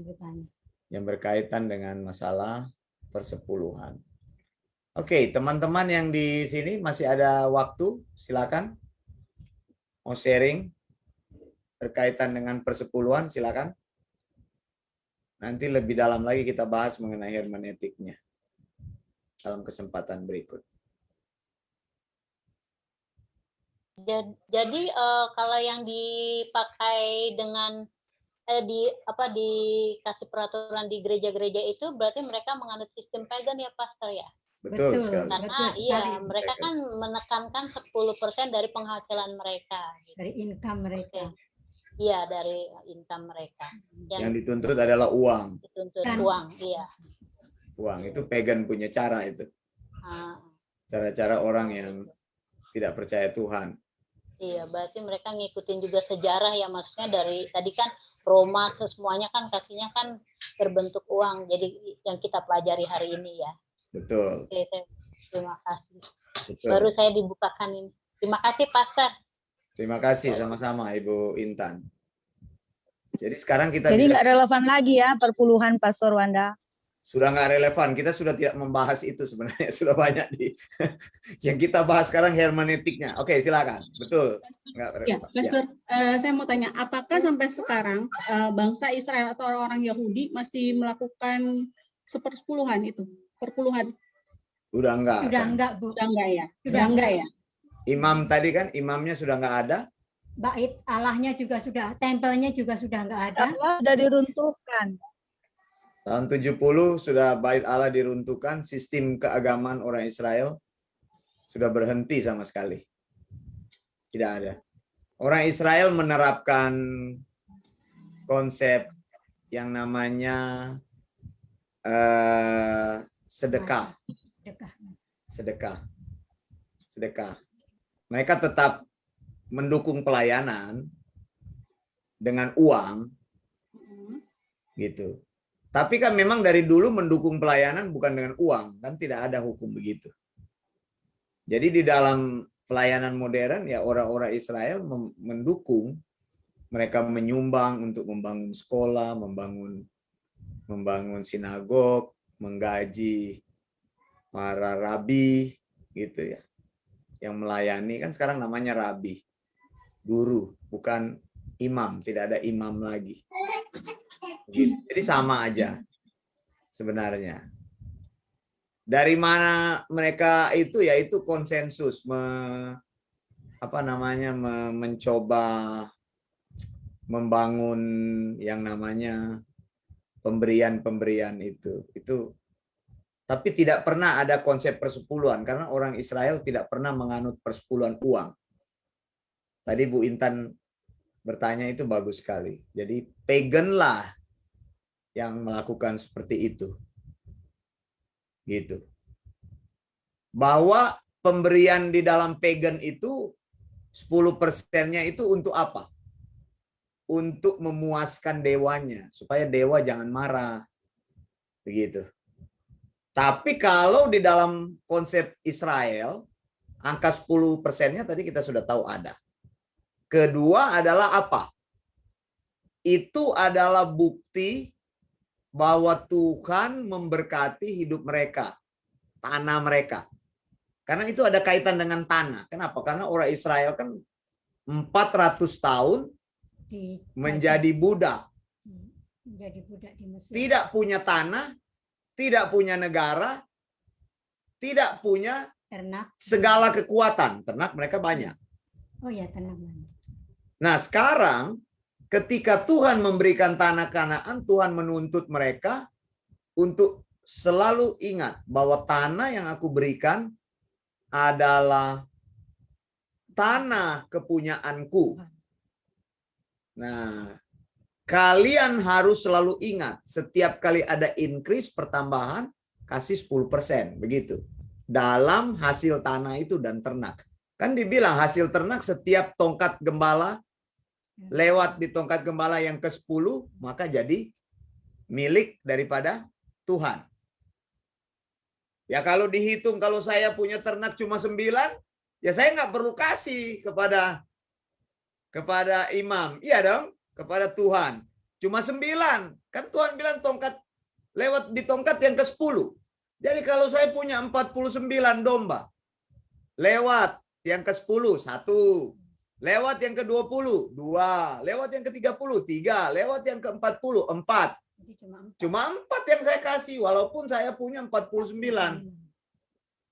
Yang berkaitan dengan masalah persepuluhan. Oke, teman-teman yang di sini masih ada waktu, silakan. Mau sharing berkaitan dengan persepuluhan, silakan. Nanti lebih dalam lagi kita bahas mengenai hermeneutiknya dalam kesempatan berikut. Jadi kalau yang dipakai dengan dikasih peraturan di gereja-gereja itu berarti mereka menganut sistem pagan ya Pastor ya. Betul sekali. Karena betul iya sekali. mereka kan menekankan 10% dari penghasilan mereka. Dari income mereka. Iya dari income mereka. Yang dituntut adalah uang. Dituntut Dan- uang, iya. Uang itu pagan punya cara itu. Ah, Cara-cara orang yang tidak percaya Tuhan. iya, berarti mereka ngikutin juga sejarah ya, maksudnya dari tadi kan Roma semuanya kan kasihnya kan berbentuk uang. Jadi yang kita pelajari hari ini ya. Betul. Oke, terima kasih. Betul. Baru saya dibukakan ini. Terima kasih Pastor. Terima kasih sama-sama Ibu Intan. Jadi sekarang kita Jadi bisa, nggak relevan lagi ya perpuluhan Pastor Wanda. sudah nggak relevan. Kita sudah tidak membahas itu sebenarnya. Sudah banyak yang kita bahas sekarang hermeneutiknya. Oke, silakan. Betul. Nggak Ya, relevan. Ya. Pastor, saya mau tanya, apakah sampai sekarang bangsa Israel atau orang Yahudi masih melakukan 1/10 itu, perpuluhan? Udah enggak. Sudah kan? enggak, Bu. Sudah enggak ya? Sudah Sudah enggak ya? Imam tadi kan, imamnya sudah nggak ada. Bait Allahnya juga sudah, tempelnya juga sudah enggak ada. Allah sudah diruntuhkan. Tahun 70 sudah bait Allah diruntuhkan, sistem keagamaan orang Israel sudah berhenti sama sekali. Tidak ada. Orang Israel menerapkan konsep yang namanya sedekah. Sedekah. Sedekah. Mereka tetap mendukung pelayanan dengan uang, gitu. Tapi kan memang dari dulu mendukung pelayanan bukan dengan uang, kan tidak ada hukum begitu. Jadi di dalam pelayanan modern ya orang-orang Israel mendukung, mereka menyumbang untuk membangun sekolah, membangun sinagog, menggaji para rabi, gitu ya. Yang melayani kan sekarang namanya rabi, guru, bukan imam, tidak ada imam lagi. Jadi sama aja sebenarnya. Dari mana mereka itu, yaitu konsensus mencoba membangun yang namanya pemberian itu. Tapi tidak pernah ada konsep persepuluhan karena orang Israel tidak pernah menganut persepuluhan uang. Tadi Bu Intan bertanya itu bagus sekali. Jadi pagan lah yang melakukan seperti itu. Gitu. Bahwa pemberian di dalam pagan itu 10%-nya itu untuk apa? Untuk memuaskan dewanya, supaya dewa jangan marah. Begitu. Tapi kalau di dalam konsep Israel, angka 10%-nya tadi kita sudah tahu ada. Kedua adalah apa? Itu adalah bukti bahwa Tuhan memberkati hidup mereka, tanah mereka. Karena itu ada kaitan dengan tanah. Kenapa? Karena orang Israel kan 400 tahun menjadi budak. Menjadi budak di Mesir. Tidak punya tanah, tidak punya negara, tidak punya Ternak. segala kekuatan. Ternak mereka banyak. Oh ya, ternak banyak. Nah, sekarang ketika Tuhan memberikan tanah Kanaan, Tuhan menuntut mereka untuk selalu ingat bahwa tanah yang aku berikan adalah tanah kepunyaanku. Nah, kalian harus selalu ingat, setiap kali ada increase pertambahan, kasih 10%, begitu. Dalam hasil tanah itu dan ternak. Kan dibilang hasil ternak setiap tongkat gembala, lewat di tongkat gembala yang ke-10, maka jadi milik daripada Tuhan. Ya kalau dihitung, kalau saya punya ternak cuma 9, ya saya nggak perlu kasih kepada imam. Iya dong, kepada Tuhan. Cuma 9. Kan Tuhan bilang tongkat lewat di tongkat yang ke-10. Jadi kalau saya punya 49 domba, lewat yang ke-10, 1. Lewat yang ke-20, 2. Lewat yang ke-30, 3. Lewat yang ke-40, 4. Jadi Cuma 4 yang saya kasih, walaupun saya punya 49.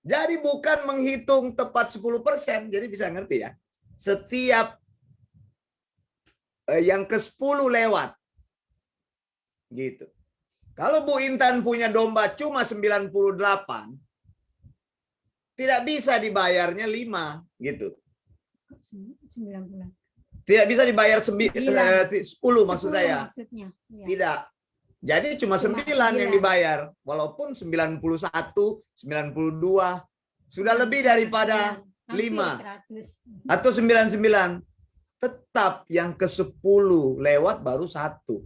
Jadi bukan menghitung tepat 10%. Jadi bisa ngerti ya. Setiap yang ke-10 lewat, Gitu. Kalau Bu Intan punya domba cuma 98, tidak bisa dibayarnya 5 gitu. 9 bulan. Tidak bisa dibayar 10 maksud 10 saya. maksudnya. Iya. Tidak. Jadi cuma 9 yang 9. dibayar. Walaupun 91, 92 sudah lebih daripada Hampir 5 100. atau 99. Tetap yang ke-10 lewat baru 1.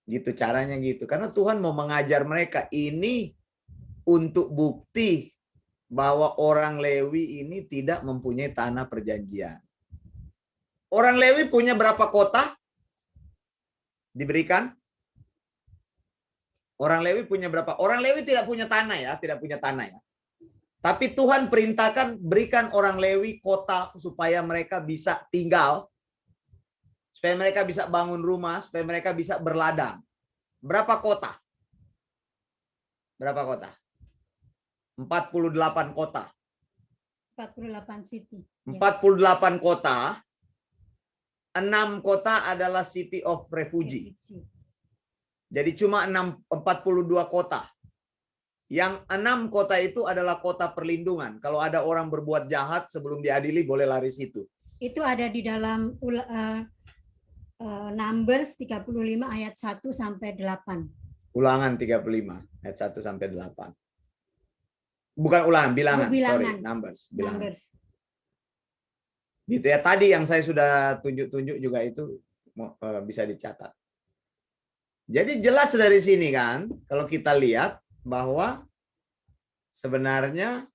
Gitu caranya gitu. Karena Tuhan mau mengajar mereka ini untuk bukti bahwa orang Lewi ini tidak mempunyai tanah perjanjian. Orang Lewi punya berapa kota diberikan? Orang Lewi punya berapa? Orang Lewi tidak punya tanah ya, tidak punya tanah ya. Tapi Tuhan perintahkan berikan orang Lewi kota supaya mereka bisa tinggal, supaya mereka bisa bangun rumah, supaya mereka bisa berladang. Berapa kota? Berapa kota? 48 kota. 48 city. 48 kota. 6 kota adalah city of refugee. Jadi cuma 42 kota. Yang 6 kota itu adalah kota perlindungan. Kalau ada orang berbuat jahat sebelum diadili boleh lari situ. Itu ada di dalam Numbers 35 ayat 1 sampai 8. Ulangan 35 ayat 1 sampai 8. Bukan ulangan, bilangan. Sorry, Numbers. Bilangan. Numbers. Gitu ya. Tadi yang saya sudah tunjuk-tunjuk juga itu bisa dicatat. Jadi jelas dari sini kan, kalau kita lihat bahwa sebenarnya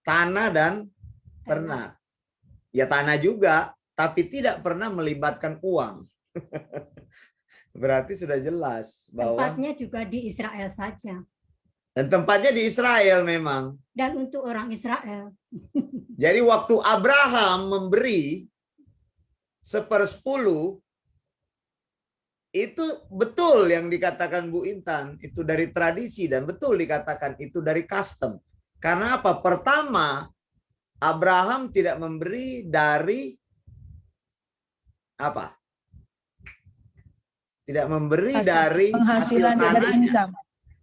tanah dan ternak. Ya tanah juga, tapi tidak pernah melibatkan uang. Berarti sudah jelas bahwa Tempatnya juga di Israel saja. dan tempatnya di Israel memang. Dan untuk orang Israel. Jadi waktu Abraham memberi 1/10, itu betul yang dikatakan Bu Intan, itu dari tradisi dan betul dikatakan itu dari custom. Karena apa? Pertama, Abraham tidak memberi dari apa? Tidak memberi dari penghasilan hasil dari tanahnya. income.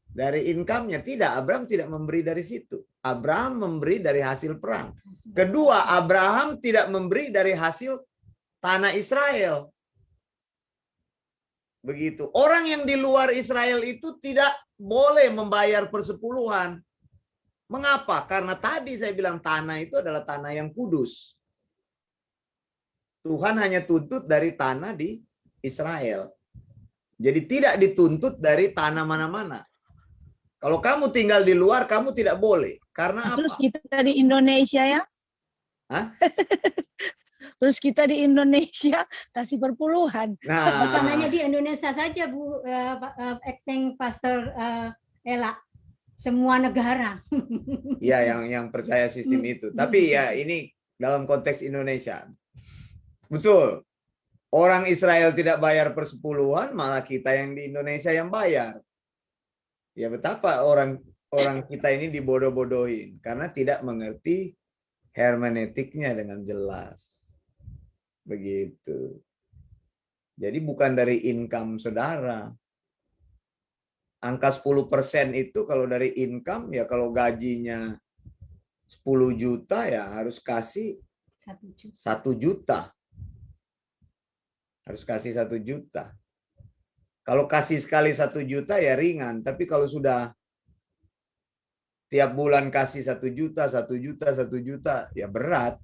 Dari income-nya tidak, Abraham tidak memberi dari situ. Abraham memberi dari hasil perang. Kedua, Abraham tidak memberi dari hasil tanah Israel. Begitu. Orang yang di luar Israel itu tidak boleh membayar persepuluhan. Mengapa? Karena tadi saya bilang tanah itu adalah tanah yang kudus. Tuhan hanya tuntut dari tanah di Israel. Jadi tidak dituntut dari tanah mana-mana. Kalau kamu tinggal di luar, kamu tidak boleh. Karena Terus apa? kita di Indonesia ya? Hah? Terus kita di Indonesia kasih perpuluhan. Bukan hanya Nah, di Indonesia saja, Bu, acting Pastor Ella. Semua negara. ya yang percaya sistem itu. Tapi ya ini dalam konteks Indonesia. Betul. Orang Israel tidak bayar persepuluhan, malah kita yang di Indonesia yang bayar. Ya betapa orang kita ini dibodoh-bodohin karena tidak mengerti hermeneutiknya dengan jelas. Begitu. Jadi bukan dari income saudara. Angka 10% itu kalau dari income ya kalau gajinya 10 juta ya harus kasih 1 juta. Harus kasih 1 juta. Kalau kasih sekali 1 juta ya ringan, tapi kalau sudah tiap bulan kasih 1 juta, 1 juta, 1 juta, ya berat.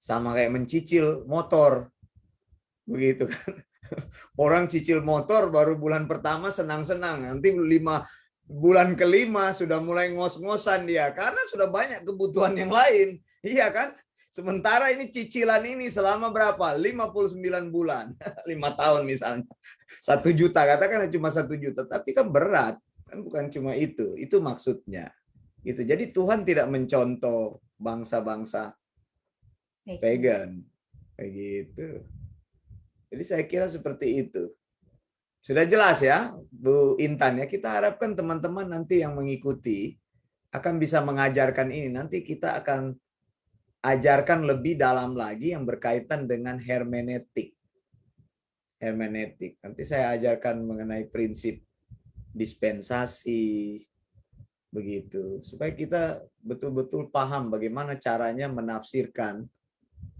Sama kayak mencicil motor. Begitu kan. Orang cicil motor baru bulan pertama senang-senang, nanti 5 bulan ke-5 sudah mulai ngos-ngosan dia karena sudah banyak kebutuhan yang lain. Iya kan? Sementara ini cicilan ini selama berapa? 59 bulan. 5 tahun misalnya. 1 juta, katakan cuma 1 juta. Tapi kan berat. Kan bukan cuma itu. Itu maksudnya. Gitu. Jadi Tuhan tidak mencontoh bangsa-bangsa pagan. Kayak gitu. Jadi saya kira seperti itu. Sudah jelas ya, Bu Intan ya. Kita harapkan teman-teman nanti yang mengikuti akan bisa mengajarkan ini. Nanti kita akan ajarkan lebih dalam lagi yang berkaitan dengan hermeneutik. hermeneutik. Nanti saya ajarkan mengenai prinsip dispensasi, begitu, supaya kita betul-betul paham bagaimana caranya menafsirkan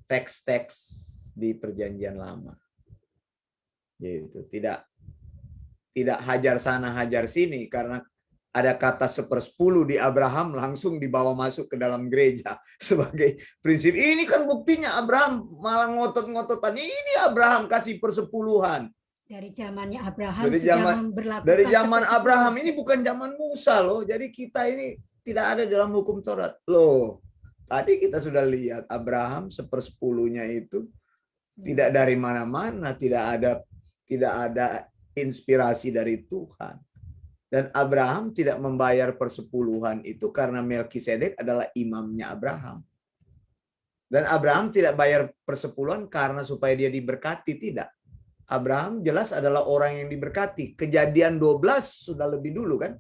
teks-teks di Perjanjian Lama. Gitu. Tidak hajar sana hajar sini, karena ada kata 1/10 di Abraham langsung dibawa masuk ke dalam gereja sebagai prinsip. Ini kan buktinya Abraham malah ngotot-ngototan. Ini Abraham kasih persepuluhan. Dari zamannya Abraham Dari sudah zaman memberlakukan Dari zaman sepersepuluh. Abraham, ini bukan zaman Musa loh. Jadi kita ini tidak ada dalam hukum Taurat. Loh, tadi kita sudah lihat Abraham 1/10-nya itu tidak dari mana-mana, tidak ada inspirasi dari Tuhan. Dan Abraham tidak membayar persepuluhan itu karena Melkisedek adalah imamnya Abraham. Dan Abraham tidak bayar persepuluhan karena supaya dia diberkati, tidak. Abraham jelas adalah orang yang diberkati. Kejadian 12 sudah lebih dulu kan?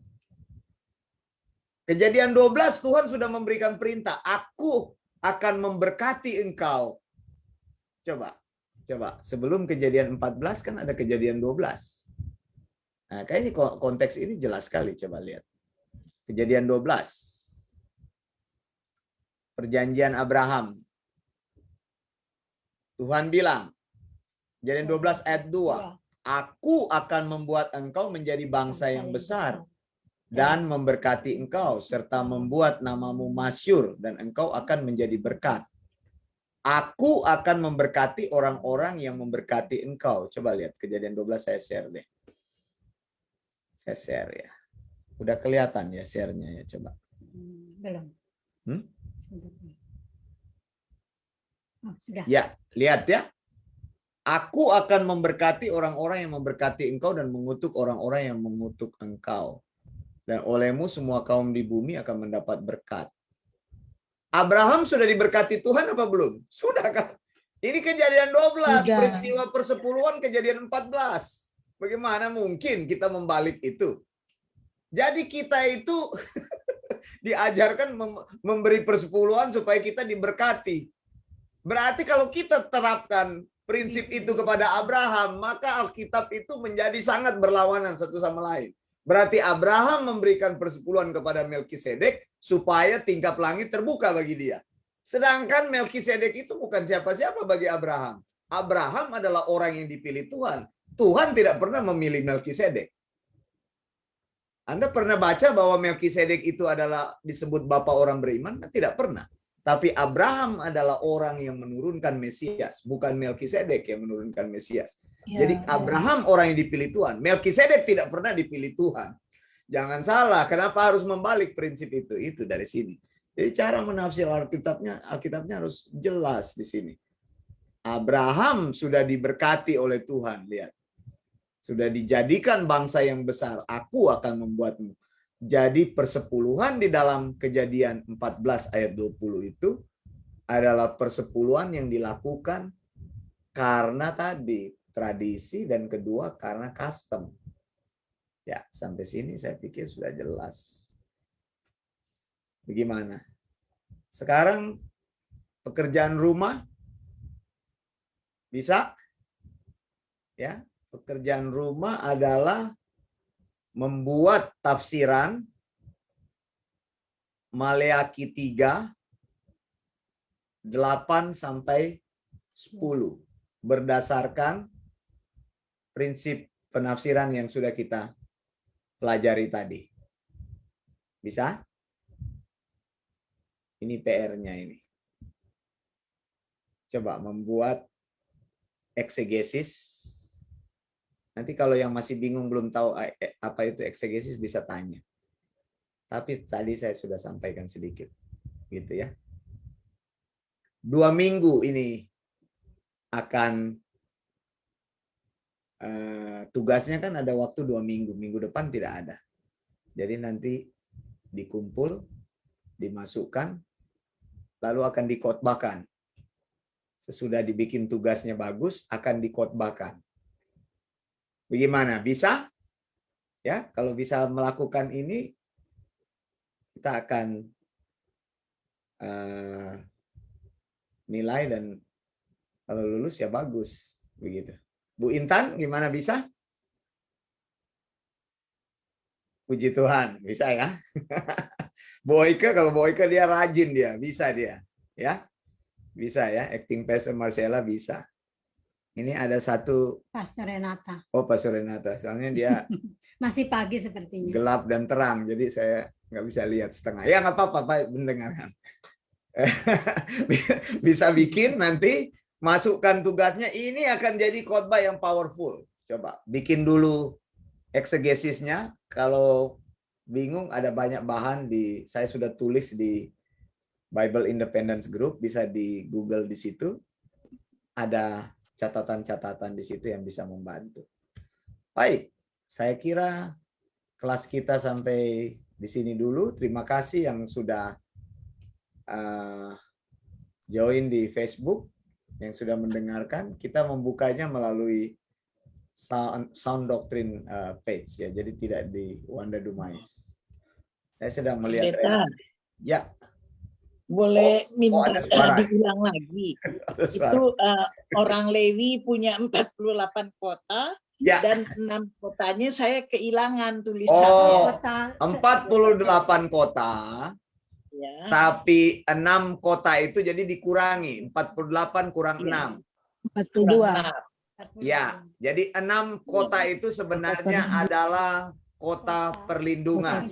Kejadian 12 Tuhan sudah memberikan perintah, aku akan memberkati engkau. Coba. Sebelum kejadian 14 kan ada kejadian 12. Nah, kayaknya konteks ini jelas sekali. Coba lihat. Kejadian 12. Perjanjian Abraham. Tuhan bilang, Kejadian 12 ayat 2. Aku akan membuat engkau menjadi bangsa yang besar dan memberkati engkau, serta membuat namamu masyhur, dan engkau akan menjadi berkat. Aku akan memberkati orang-orang yang memberkati engkau. Coba lihat Kejadian 12, saya share deh. Saya share ya. Udah kelihatan ya share-nya ya, coba. Belum. Oh, sudah. Ya, lihat ya. Aku akan memberkati orang-orang yang memberkati engkau dan mengutuk orang-orang yang mengutuk engkau. Dan olehmu semua kaum di bumi akan mendapat berkat. Abraham sudah diberkati Tuhan apa belum? Sudah kan? Ini kejadian 12, Sudah. peristiwa persepuluhan kejadian 14. Bagaimana mungkin kita membalik itu? Jadi kita itu diajarkan memberi persepuluhan supaya kita diberkati. Berarti kalau kita terapkan prinsip itu kepada Abraham, maka Alkitab itu menjadi sangat berlawanan satu sama lain. Berarti Abraham memberikan persepuluhan kepada Melkisedek supaya tingkap langit terbuka bagi dia. Sedangkan Melkisedek itu bukan siapa-siapa bagi Abraham. Abraham adalah orang yang dipilih Tuhan. Tuhan tidak pernah memilih Melkisedek. Anda pernah baca bahwa Melkisedek itu adalah disebut bapak orang beriman? Tidak pernah. Tapi Abraham adalah orang yang menurunkan Mesias, bukan Melkisedek yang menurunkan Mesias. Jadi Abraham orang yang dipilih Tuhan. Melkisedek tidak pernah dipilih Tuhan. Jangan salah, kenapa harus membalik prinsip itu? Itu dari sini. Jadi cara menafsir Alkitabnya harus jelas di sini. Abraham sudah diberkati oleh Tuhan, lihat. Sudah dijadikan bangsa yang besar. Aku akan membuatmu. Jadi persepuluhan di dalam Kejadian 14 ayat 20 itu adalah persepuluhan yang dilakukan karena tadi tradisi dan kedua karena custom. Ya, sampai sini saya pikir sudah jelas. Bagaimana? Sekarang pekerjaan rumah bisa? Ya, pekerjaan rumah adalah membuat tafsiran Maleakhi 3 8 sampai 10 berdasarkan prinsip penafsiran yang sudah kita pelajari tadi. Bisa? Ini PR-nya ini. Coba membuat eksegesis. Nanti kalau yang masih bingung belum tahu apa itu eksegesis bisa tanya. Tapi tadi saya sudah sampaikan sedikit. Gitu ya. 2 minggu ini akan tugasnya kan ada waktu 2 minggu. Minggu depan tidak ada. Jadi nanti dikumpul, dimasukkan, lalu akan dikhotbahkan. Sesudah dibikin tugasnya bagus, akan dikhotbahkan. Bagaimana? Bisa? Ya, kalau bisa melakukan ini, kita akan nilai dan kalau lulus ya bagus, begitu. Bu Intan, gimana bisa? Puji Tuhan, bisa ya. Bu Oike, kalau Bu Oike dia rajin dia, bisa dia. Ya, bisa ya. Acting Pastor Marcella bisa. Ini ada satu, Pastor Renata. oh Pastor Renata, soalnya dia Masih pagi sepertinya. gelap dan terang, jadi saya nggak bisa lihat setengah. Ya nggak apa-apa, Pak, mendengarkan. Bisa bikin nanti, masukkan tugasnya, ini akan jadi khotbah yang powerful. Coba bikin dulu eksegesisnya. Kalau bingung, ada banyak bahan saya sudah tulis di Bible Independence Group, bisa di Google di situ. Ada catatan-catatan di situ yang bisa membantu. Baik, saya kira kelas kita sampai di sini dulu. Terima kasih yang sudah join di Facebook, yang sudah mendengarkan. Kita membukanya melalui Sound Doctrine page ya, jadi tidak di Wanda Dumais. Saya sedang melihat. Ya. Boleh minta ada suara. diulang lagi. Itu orang Lewi punya 48 kota Ya. dan 6 kotanya saya kehilangan tulisannya. Oh, 48 kota. Ya. Tapi 6 kota itu jadi dikurangi. 48 kurang 6. 42. Ya, jadi 6 kota itu sebenarnya adalah kota perlindungan.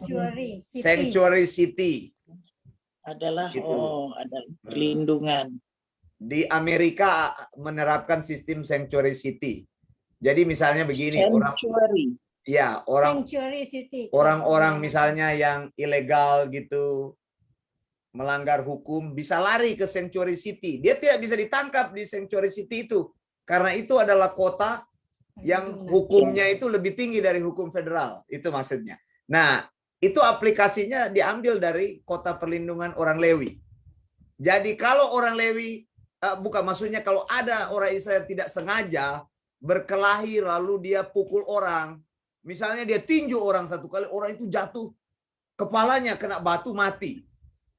Sanctuary City. Adalah Gitu. adalah perlindungan. Di Amerika menerapkan sistem Sanctuary City. Jadi misalnya begini, Sanctuary. Sanctuary City. Orang-orang misalnya yang ilegal gitu, melanggar hukum, bisa lari ke Sanctuary City. Dia tidak bisa ditangkap di Sanctuary City itu. Karena itu adalah kota yang hukumnya itu lebih tinggi dari hukum federal. Itu maksudnya. Nah, itu aplikasinya diambil dari kota perlindungan orang Lewi. Jadi kalau orang Lewi, bukan maksudnya kalau ada orang Israel tidak sengaja berkelahi lalu dia pukul orang. Misalnya dia tinju orang satu kali, orang itu jatuh, kepalanya kena batu mati.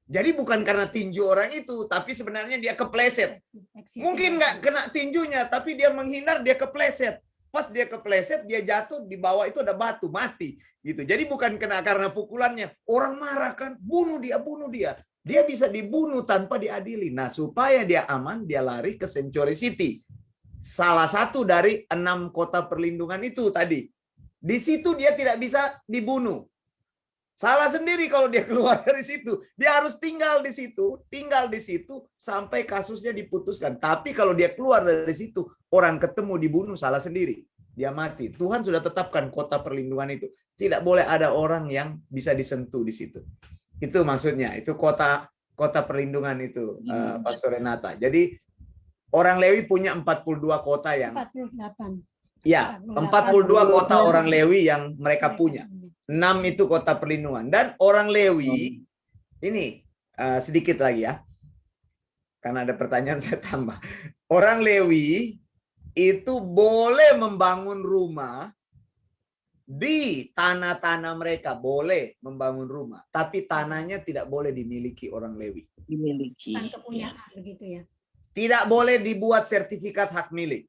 Jadi bukan karena tinju orang itu, tapi sebenarnya dia kepleset. Mungkin nggak kena tinjunya, tapi dia menghindar, dia kepleset. Pas dia kepleset, dia jatuh, di bawah itu ada batu, mati. Gitu. Jadi bukan kena karena pukulannya. Orang marah kan, bunuh dia, bunuh dia. Dia bisa dibunuh tanpa diadili. Nah, supaya dia aman, dia lari ke Sanctuary City. Salah satu dari 6 kota perlindungan itu tadi. Di situ dia tidak bisa dibunuh. Salah sendiri kalau dia keluar dari situ. Dia harus tinggal di situ sampai kasusnya diputuskan. Tapi kalau dia keluar dari situ, orang ketemu dibunuh, salah sendiri. Dia mati. Tuhan sudah tetapkan kota perlindungan itu. Tidak boleh ada orang yang bisa disentuh di situ. Itu maksudnya. Itu kota perlindungan itu, Pastor Renata. Jadi orang Lewi punya 42 kota yang 48. Ya, 42 kota orang Lewi yang mereka punya. 6 itu kota perlindungan. Dan orang Lewi, ini sedikit lagi ya. Karena ada pertanyaan saya tambah. Orang Lewi itu boleh membangun rumah di tanah-tanah mereka. Boleh membangun rumah. Tapi tanahnya tidak boleh dimiliki orang Lewi. Dimiliki. Bukan kepunyaan begitu ya. Tidak boleh dibuat sertifikat hak milik.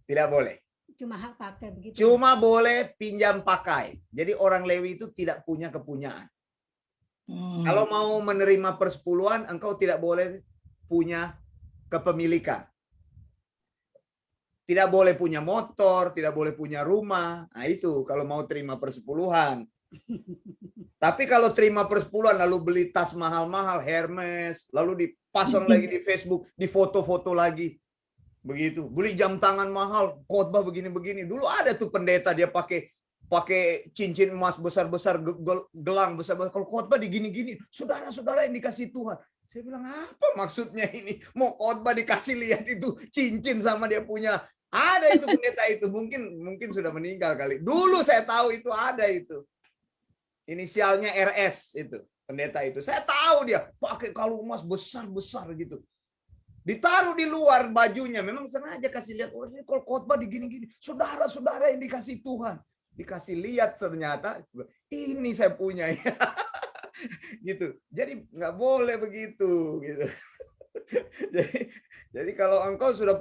Tidak boleh. Cuma hak pakai begitu. Cuma boleh pinjam pakai. Jadi orang Lewi itu tidak punya kepunyaan. Kalau mau menerima persepuluhan, engkau tidak boleh punya kepemilikan. Tidak boleh punya motor, tidak boleh punya rumah. Nah itu kalau mau terima persepuluhan. Tapi kalau terima persepuluhan lalu beli tas mahal-mahal, Hermes, lalu dipasang lagi di Facebook, di foto-foto lagi. Begitu, beli jam tangan mahal, khotbah begini-begini. Dulu ada tuh pendeta dia pakai cincin emas besar-besar, gelang besar-besar. Kalau khotbah di gini-gini, saudara-saudara yang dikasih Tuhan. Saya bilang, apa maksudnya ini? Mau khotbah dikasih lihat itu cincin sama dia punya. Ada itu pendeta itu, mungkin sudah meninggal kali. Dulu saya tahu itu ada itu. Inisialnya RS itu, pendeta itu. Saya tahu dia pakai kalung emas besar-besar gitu. Ditaruh di luar bajunya, memang sengaja kasih lihat, oh ini kalau khotbah di gini-gini, saudara-saudara yang dikasih Tuhan, dikasih lihat ternyata ini saya punya ya, gitu. Jadi nggak boleh begitu, gitu. Jadi kalau engkau sudah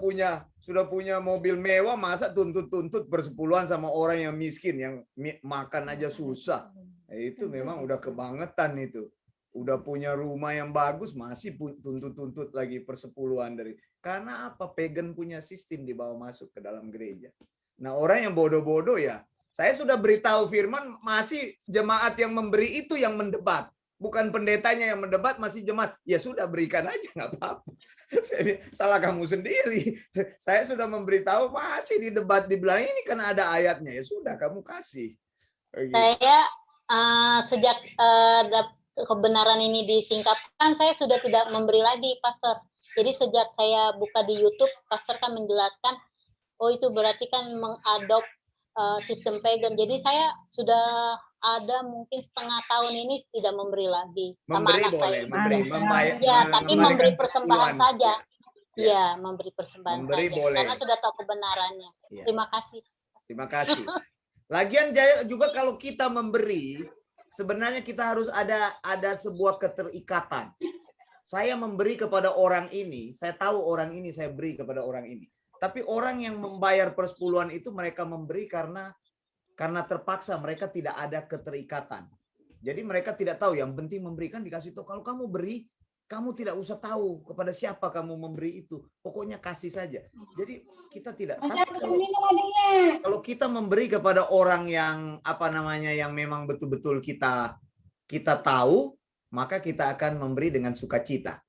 punya mobil mewah, masa tuntut persepuluhan sama orang yang miskin yang makan aja susah. Itu memang udah kebangetan itu. Udah punya rumah yang bagus, masih tuntut lagi persepuluhan dari. Karena apa? Pagan punya sistem dibawa masuk ke dalam gereja. Nah, orang yang bodoh-bodoh ya, saya sudah beritahu firman, masih jemaat yang memberi itu yang mendebat. Bukan pendetanya yang mendebat, masih jemaat. Ya sudah, berikan aja, nggak apa-apa. Salah kamu sendiri. Saya sudah memberitahu, masih di debat di belakang ini kan ada ayatnya. Ya sudah, kamu kasih. Begitu. Saya sejak kebenaran ini disingkapkan, saya sudah tidak memberi lagi, Pastor. Jadi sejak saya buka di YouTube, Pastor kan menjelaskan, oh itu berarti kan mengadop sistem pagan. Jadi saya sudah ada mungkin setengah tahun ini tidak memberi lagi sama Memberi anak boleh, saya. Ya, tapi memberi persembahan saja. Iya, memberi persembahan Memberi saja. boleh. Karena sudah tahu kebenarannya. Ya. Terima kasih. Terima kasih. Lagian juga kalau kita memberi, sebenarnya kita harus ada sebuah keterikatan. Saya memberi kepada orang ini, saya tahu orang ini saya beri kepada orang ini. Tapi orang yang membayar persepuluhan itu mereka memberi karena terpaksa, mereka tidak ada keterikatan. Jadi mereka tidak tahu, yang penting memberikan dikasih tahu. Kalau kamu beri, kamu tidak usah tahu kepada siapa kamu memberi itu. Pokoknya kasih saja. Jadi kita tidak. Tapi kalau kita memberi kepada orang yang yang memang betul-betul kita tahu, maka kita akan memberi dengan sukacita.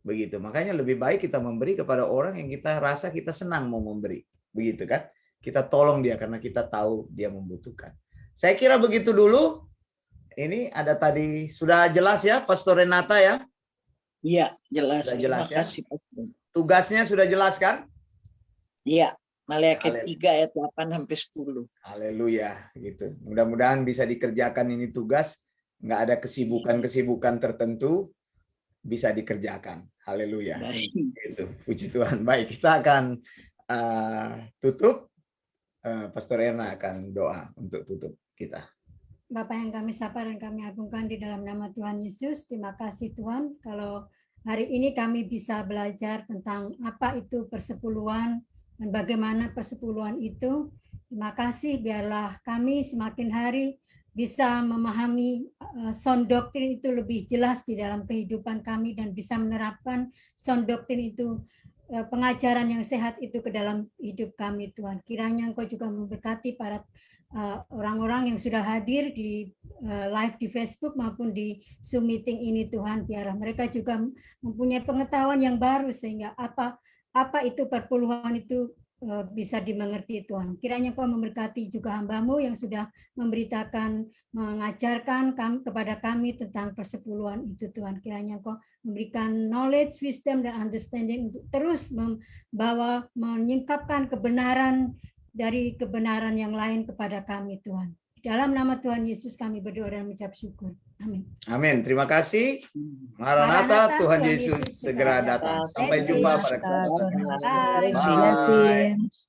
Begitu. Makanya lebih baik kita memberi kepada orang yang kita rasa kita senang mau memberi. Begitu kan? Kita tolong dia karena kita tahu dia membutuhkan. Saya kira begitu dulu. Ini ada tadi, sudah jelas ya Pastor Renata ya? Iya, jelas. Sudah jelas Terima ya? kasih, Pastor. Tugasnya sudah jelas kan? Iya, Maleakhi Haleluya. 3 ayat 8 sampai 10. Haleluya, gitu. Mudah-mudahan bisa dikerjakan ini tugas, nggak ada kesibukan tertentu, bisa dikerjakan. Haleluya. Baik. Gitu. Puji Tuhan. Baik, kita akan tutup. Pastor Erna akan doa untuk tutup kita. Bapak yang kami sapa dan kami agungkan di dalam nama Tuhan Yesus, terima kasih Tuhan kalau hari ini kami bisa belajar tentang apa itu persepuluhan dan bagaimana persepuluhan itu. Terima kasih, biarlah kami semakin hari bisa memahami sound doktrin itu lebih jelas di dalam kehidupan kami dan bisa menerapkan sound doktrin itu, pengajaran yang sehat itu ke dalam hidup kami Tuhan. Kiranya Engkau juga memberkati para orang-orang yang sudah hadir di live di Facebook maupun di Zoom meeting ini Tuhan, biarlah mereka juga mempunyai pengetahuan yang baru sehingga apa itu perpuluhan itu bisa dimengerti Tuhan. Kiranya Kau memberkati juga hamba-Mu yang sudah memberitakan, mengajarkan kepada kami tentang persepuluhan itu Tuhan. Kiranya Kau memberikan knowledge, wisdom, dan understanding untuk terus membawa, menyingkapkan kebenaran dari kebenaran yang lain kepada kami Tuhan. Dalam nama Tuhan Yesus kami berdoa dan mengucap syukur. Amin. Amin. Terima kasih. Maranatha, Tuhan Yesus segera datang. Sampai jumpa pada Tuhan. Bye. Bye.